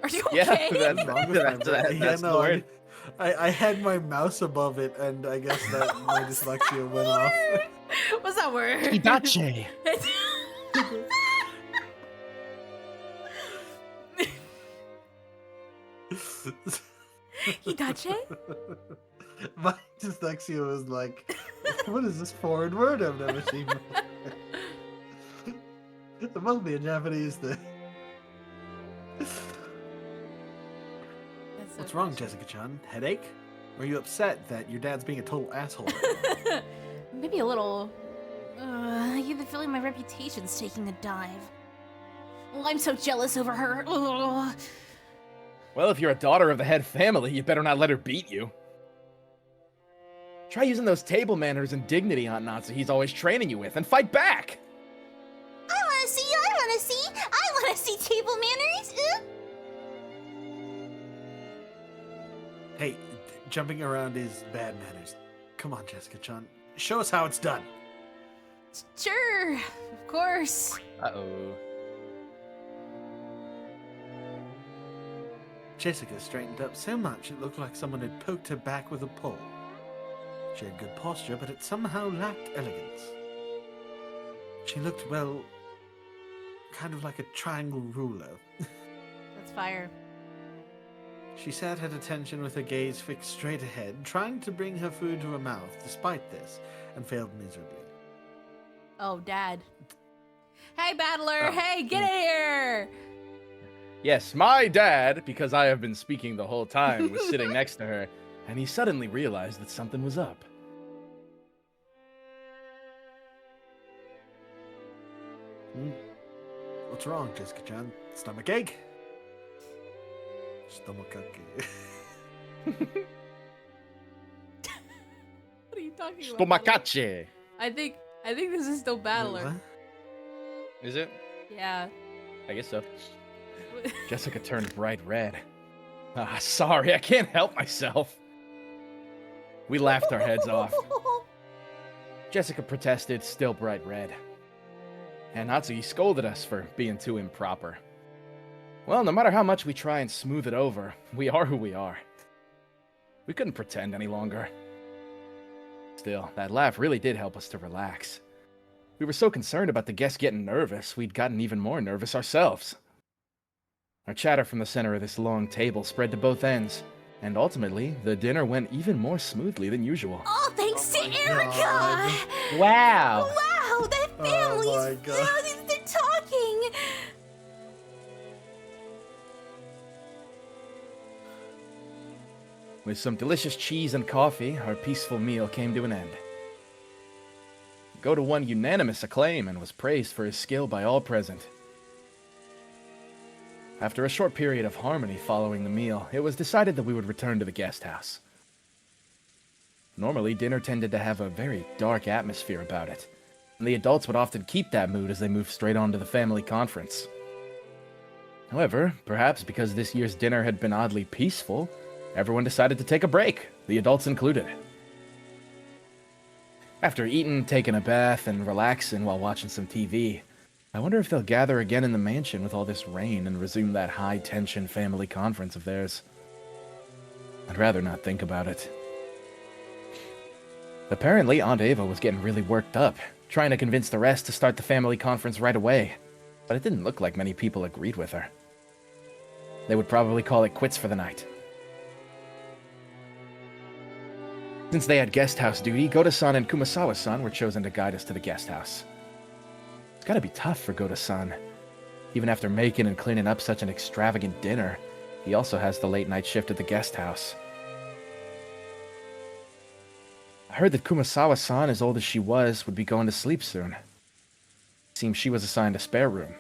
Are you Yeah, okay? What's wrong with my brain? that's the no, word. I had my mouse above it, and I guess that my dyslexia went off. What's that word? Hidache. Hidache? My dyslexia was like, what is this foreign word I've never seen before? It must be a Japanese thing. What's wrong, Jessica-chan? Headache? Or are you upset that your dad's being a total asshole? Maybe a little. I get the feeling my reputation's taking a dive. Oh, I'm so jealous over her. Ugh. Well, if you're a daughter of the head family, you better not let her beat you. Try using those table manners and dignity Aunt Natsu he's always training you with, and fight back! I wanna see table manners. Hey, jumping around is bad manners. Come on, Jessica-chan. Show us how it's done. Sure, of course. Uh-oh. Jessica straightened up so much it looked like someone had poked her back with a pole. She had good posture, but it somehow lacked elegance. She looked, well, kind of like a triangle ruler. That's fire. She sat at attention with her gaze fixed straight ahead, trying to bring her food to her mouth despite this, and failed miserably. Oh, Dad. Hey, Battler! Oh. Hey, get in here! Yes, my dad, because I have been speaking the whole time, was sitting next to her, and he suddenly realized that something was up. What's wrong, Jessica-chan? Stomach ache? Stomach ache. What are you talking about? Stomacache! I think this is still Battler. What? Is it? Yeah. I guess so. Jessica turned bright red. Sorry, I can't help myself. We laughed our heads off. Jessica protested, still bright red. And Natsuki scolded us for being too improper. Well, no matter how much we try and smooth it over, we are who we are. We couldn't pretend any longer. Still, that laugh really did help us to relax. We were so concerned about the guests getting nervous, we'd gotten even more nervous ourselves. Our chatter from the center of this long table spread to both ends, and ultimately, the dinner went even more smoothly than usual. Oh, thanks to Erica! God. Wow! Wow, that family's my God. they're talking. With some delicious cheese and coffee, our peaceful meal came to an end. Goda won unanimous acclaim and was praised for his skill by all present. After a short period of harmony following the meal, it was decided that we would return to the guest house. Normally, dinner tended to have a very dark atmosphere about it, and the adults would often keep that mood as they moved straight on to the family conference. However, perhaps because this year's dinner had been oddly peaceful, everyone decided to take a break, the adults included. After eating, taking a bath, and relaxing while watching some TV, I wonder if they'll gather again in the mansion with all this rain and resume that high-tension family conference of theirs. I'd rather not think about it. Apparently, Aunt Ava was getting really worked up, trying to convince the rest to start the family conference right away, but it didn't look like many people agreed with her. They would probably call it quits for the night. Since they had guest house duty, Goda-san and Kumasawa-san were chosen to guide us to the guest house. It's gotta be tough for Goda-san. Even after making and cleaning up such an extravagant dinner, he also has the late-night shift at the guest house. I heard that Kumasawa-san, as old as she was, would be going to sleep soon. Seems she was assigned a spare room.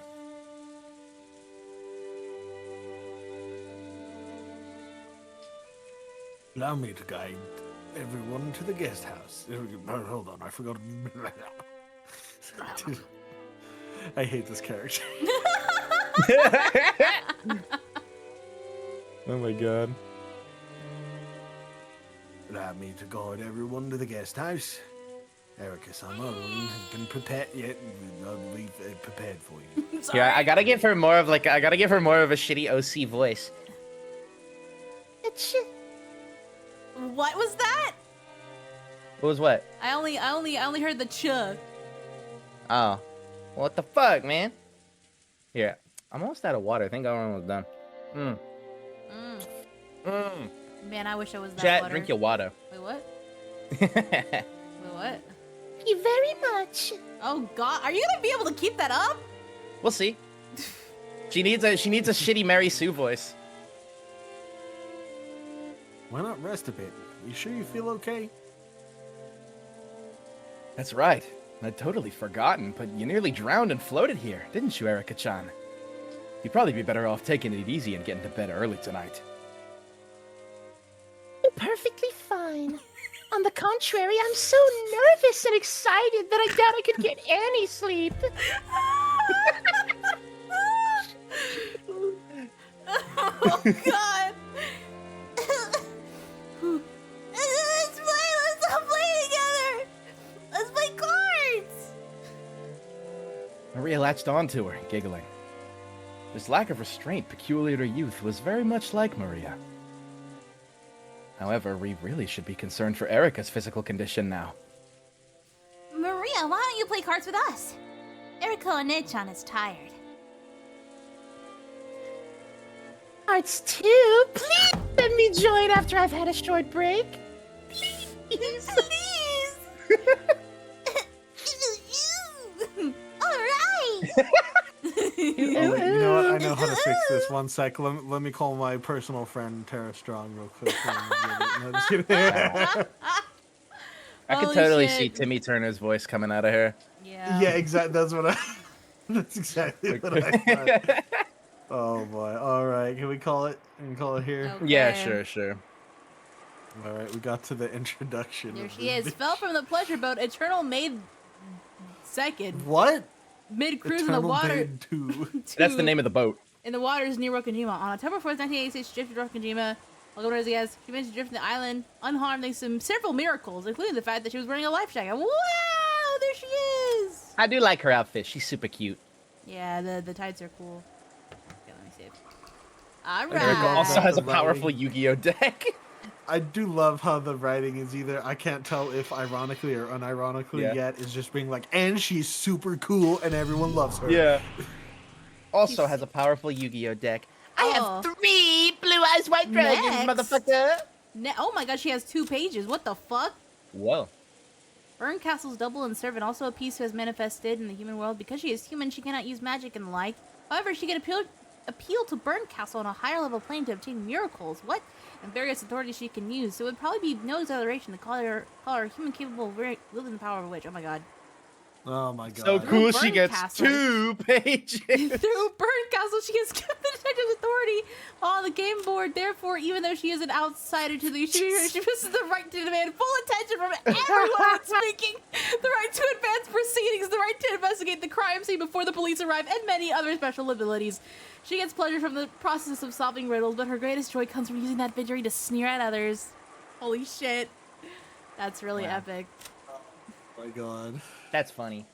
Allow me to guide everyone to the guest house. Hold on, I forgot. I hate this character. Oh my god. Allow me to guide everyone to the guest house. Erica-sama has been prepared yet. We've prepared for you. Yeah, I gotta give her more of a shitty OC voice. What was that? What was what? I only heard the ch. Oh. What the fuck, man? Here, I'm almost out of water. I think I'm almost done. Man, I wish I was that Chat, water. drink your water. Wait, what? Wait, what? Thank you very much. Oh God, are you gonna be able to keep that up? We'll see. She needs a shitty Mary Sue voice. Why not rest a bit? You sure you feel okay? That's right. I'd totally forgotten, but you nearly drowned and floated here, didn't you, Erica-chan? You'd probably be better off taking it easy and getting to bed early tonight. You're perfectly fine. On the contrary, I'm so nervous and excited that I doubt I could get any sleep. Oh God. Let's all play together. Let's play cards. Maria latched onto her, giggling. This lack of restraint peculiar to youth was very much like Maria. However, we really should be concerned for Erica's physical condition now. Maria, why don't you play cards with us? Erica One-chan is tired. Cards too? Please let me join after I've had a short break. Please. Please. All right. Oh, wait, you know what? I know how to fix this. One sec. Let me call my personal friend Tara Strong real quick. No, just kidding. I could Holy totally shit. see Timmy Turner's voice coming out of her. Yeah. Yeah, exactly. That's what I. That's exactly what I thought. Oh boy. All right. Can we call it? Can we call it here? Yeah, Okay. sure. All right. We got to the introduction. There of she this is. bitch. Fell from the pleasure boat. Eternal made second. What? Mid cruise in the Eternal water. Maid 2. That's the name of the boat. In the waters near Rokajima. On October 4th, 1986, she drifted to Rokajima. Welcome to as she managed to drift the island unharmed thanks to several miracles, including the fact that she was wearing a life jacket. Wow! There she is! I do like her outfit. She's super cute. Yeah, the tights are cool. Okay, let me see. Erica Alright. also has a The powerful writing. Yu-Gi-Oh deck. I do love how the writing is either, I can't tell if ironically or unironically Yeah. yet, is just being like, and she's super cool and everyone loves her. Yeah. Also has a powerful Yu-Gi-Oh deck. I Oh. have 3 blue eyes white dragons, Next. motherfucker. Oh my god, she has 2 pages. What the fuck? Whoa. Burn Castle's double and servant, also a piece who has manifested in the human world. Because she is human, she cannot use magic and the like. However, she can appeal to Burn Castle on a higher level plane to obtain miracles. What? And various authorities she can use. So it would probably be no exaggeration to call her human capable of wielding the power of a witch. Oh my god. Oh my god. So cool, Burn she gets Castle. 2 pages. Through Burn Castle, she has given the detective authority on the game board. Therefore, even though she is an outsider to the issue, she possesses the right to demand full attention from everyone speaking, the right to advance proceedings, the right to investigate the crime scene before the police arrive, and many other special abilities. She gets pleasure from the process of solving riddles, but her greatest joy comes from using that victory to sneer at others. Holy shit. That's really epic. Oh my god. That's funny.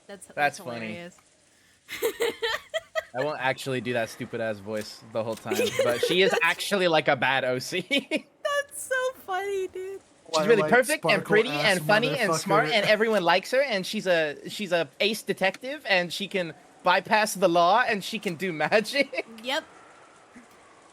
That's funny. hilarious. I won't actually do that stupid ass voice the whole time, but she is actually like a bad OC. That's so funny, dude. She's really Twilight perfect and pretty sparkle-ass and funny and smart, motherfucker. and everyone likes her. And she's a ace detective, and she can bypass the law, and she can do magic. Yep.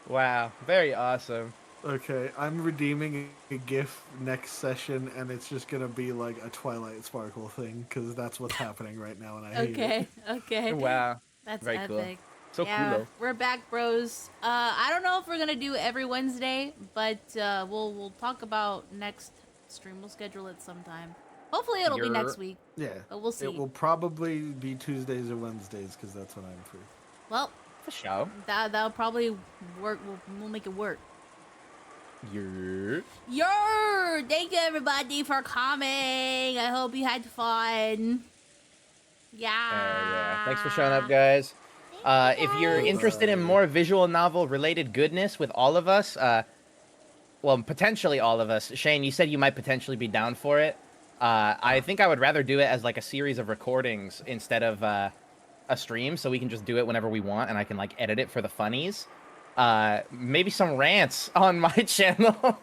Wow, very awesome. Okay, I'm redeeming a GIF next session, and it's just gonna be like a Twilight Sparkle thing, because that's what's happening right now, and I hate it. Okay. Wow, That's very epic. cool. So Yeah, cool though. we're back, bros. I don't know if we're gonna do every Wednesday, but we'll talk about next stream. We'll schedule it sometime. Hopefully, it'll be next week. Yeah, But we'll see. it will probably be Tuesdays or Wednesdays, because that's when I'm free. Well, For sure. that'll probably work. We'll make it work. Yeah. Yo! Thank you everybody for coming. I hope you had fun. Yeah. Thanks for showing up, guys. If you're interested in more visual novel related goodness with all of us, well, potentially all of us. Shane, you said you might potentially be down for it. I think I would rather do it as like a series of recordings instead of a stream, so we can just do it whenever we want, and I can like edit it for the funnies. Maybe some rants on my channel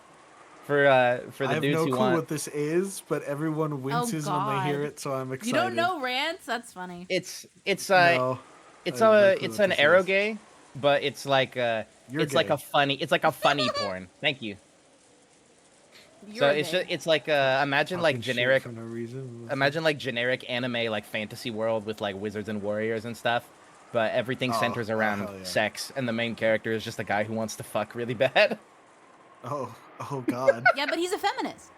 for the I have dudes no who clue want. what this is, but everyone winces when they hear God. it, so I'm excited. You don't know rants? That's funny. It's No, I have no clue it's what an this eroge, is. gay, but it's like You're it's like gay. it's like a funny porn. Thank you. You're So it's gay. just it's like imagine like Talking shit generic for no reason. imagine like generic anime like fantasy world with like wizards and warriors and stuff, but everything Oh, centers oh, around hell yeah. sex, and the main character is just a guy who wants to fuck really bad. Oh god. Yeah, but he's a feminist.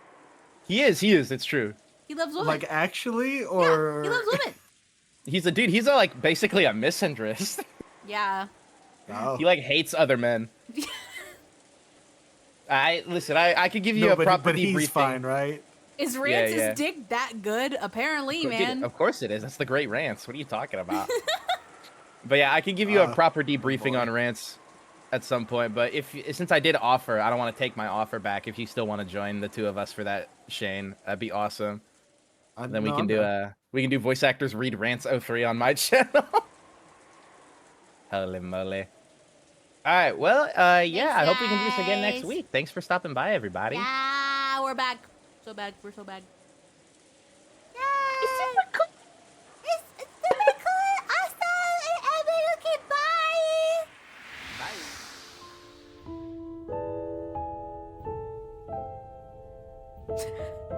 He is, it's true. He loves women. Like actually, or Yeah, he loves women. He's a dude, he's a, like basically a misandrist. Yeah. Oh. He like hates other men. I could give you No, a proper but debriefing. he's fine, right? Is Rance's yeah. dick that good? Apparently, Dude, man. of course it is. That's the great rants. What are you talking about? But yeah, I can give you a proper debriefing boy. on rants at some point. But since I did offer, I don't want to take my offer back. If you still want to join the two of us for that, Shane, that'd be awesome. Then we can do voice actors read rants 03 on my channel. Holy moly! All right, well, yeah, I hope we can do this again next guys. week. Thanks for stopping by, everybody. Yeah, we're back. So back. We're so back. It's super cool. It's super cool. Awesome. And okay, bye. Bye.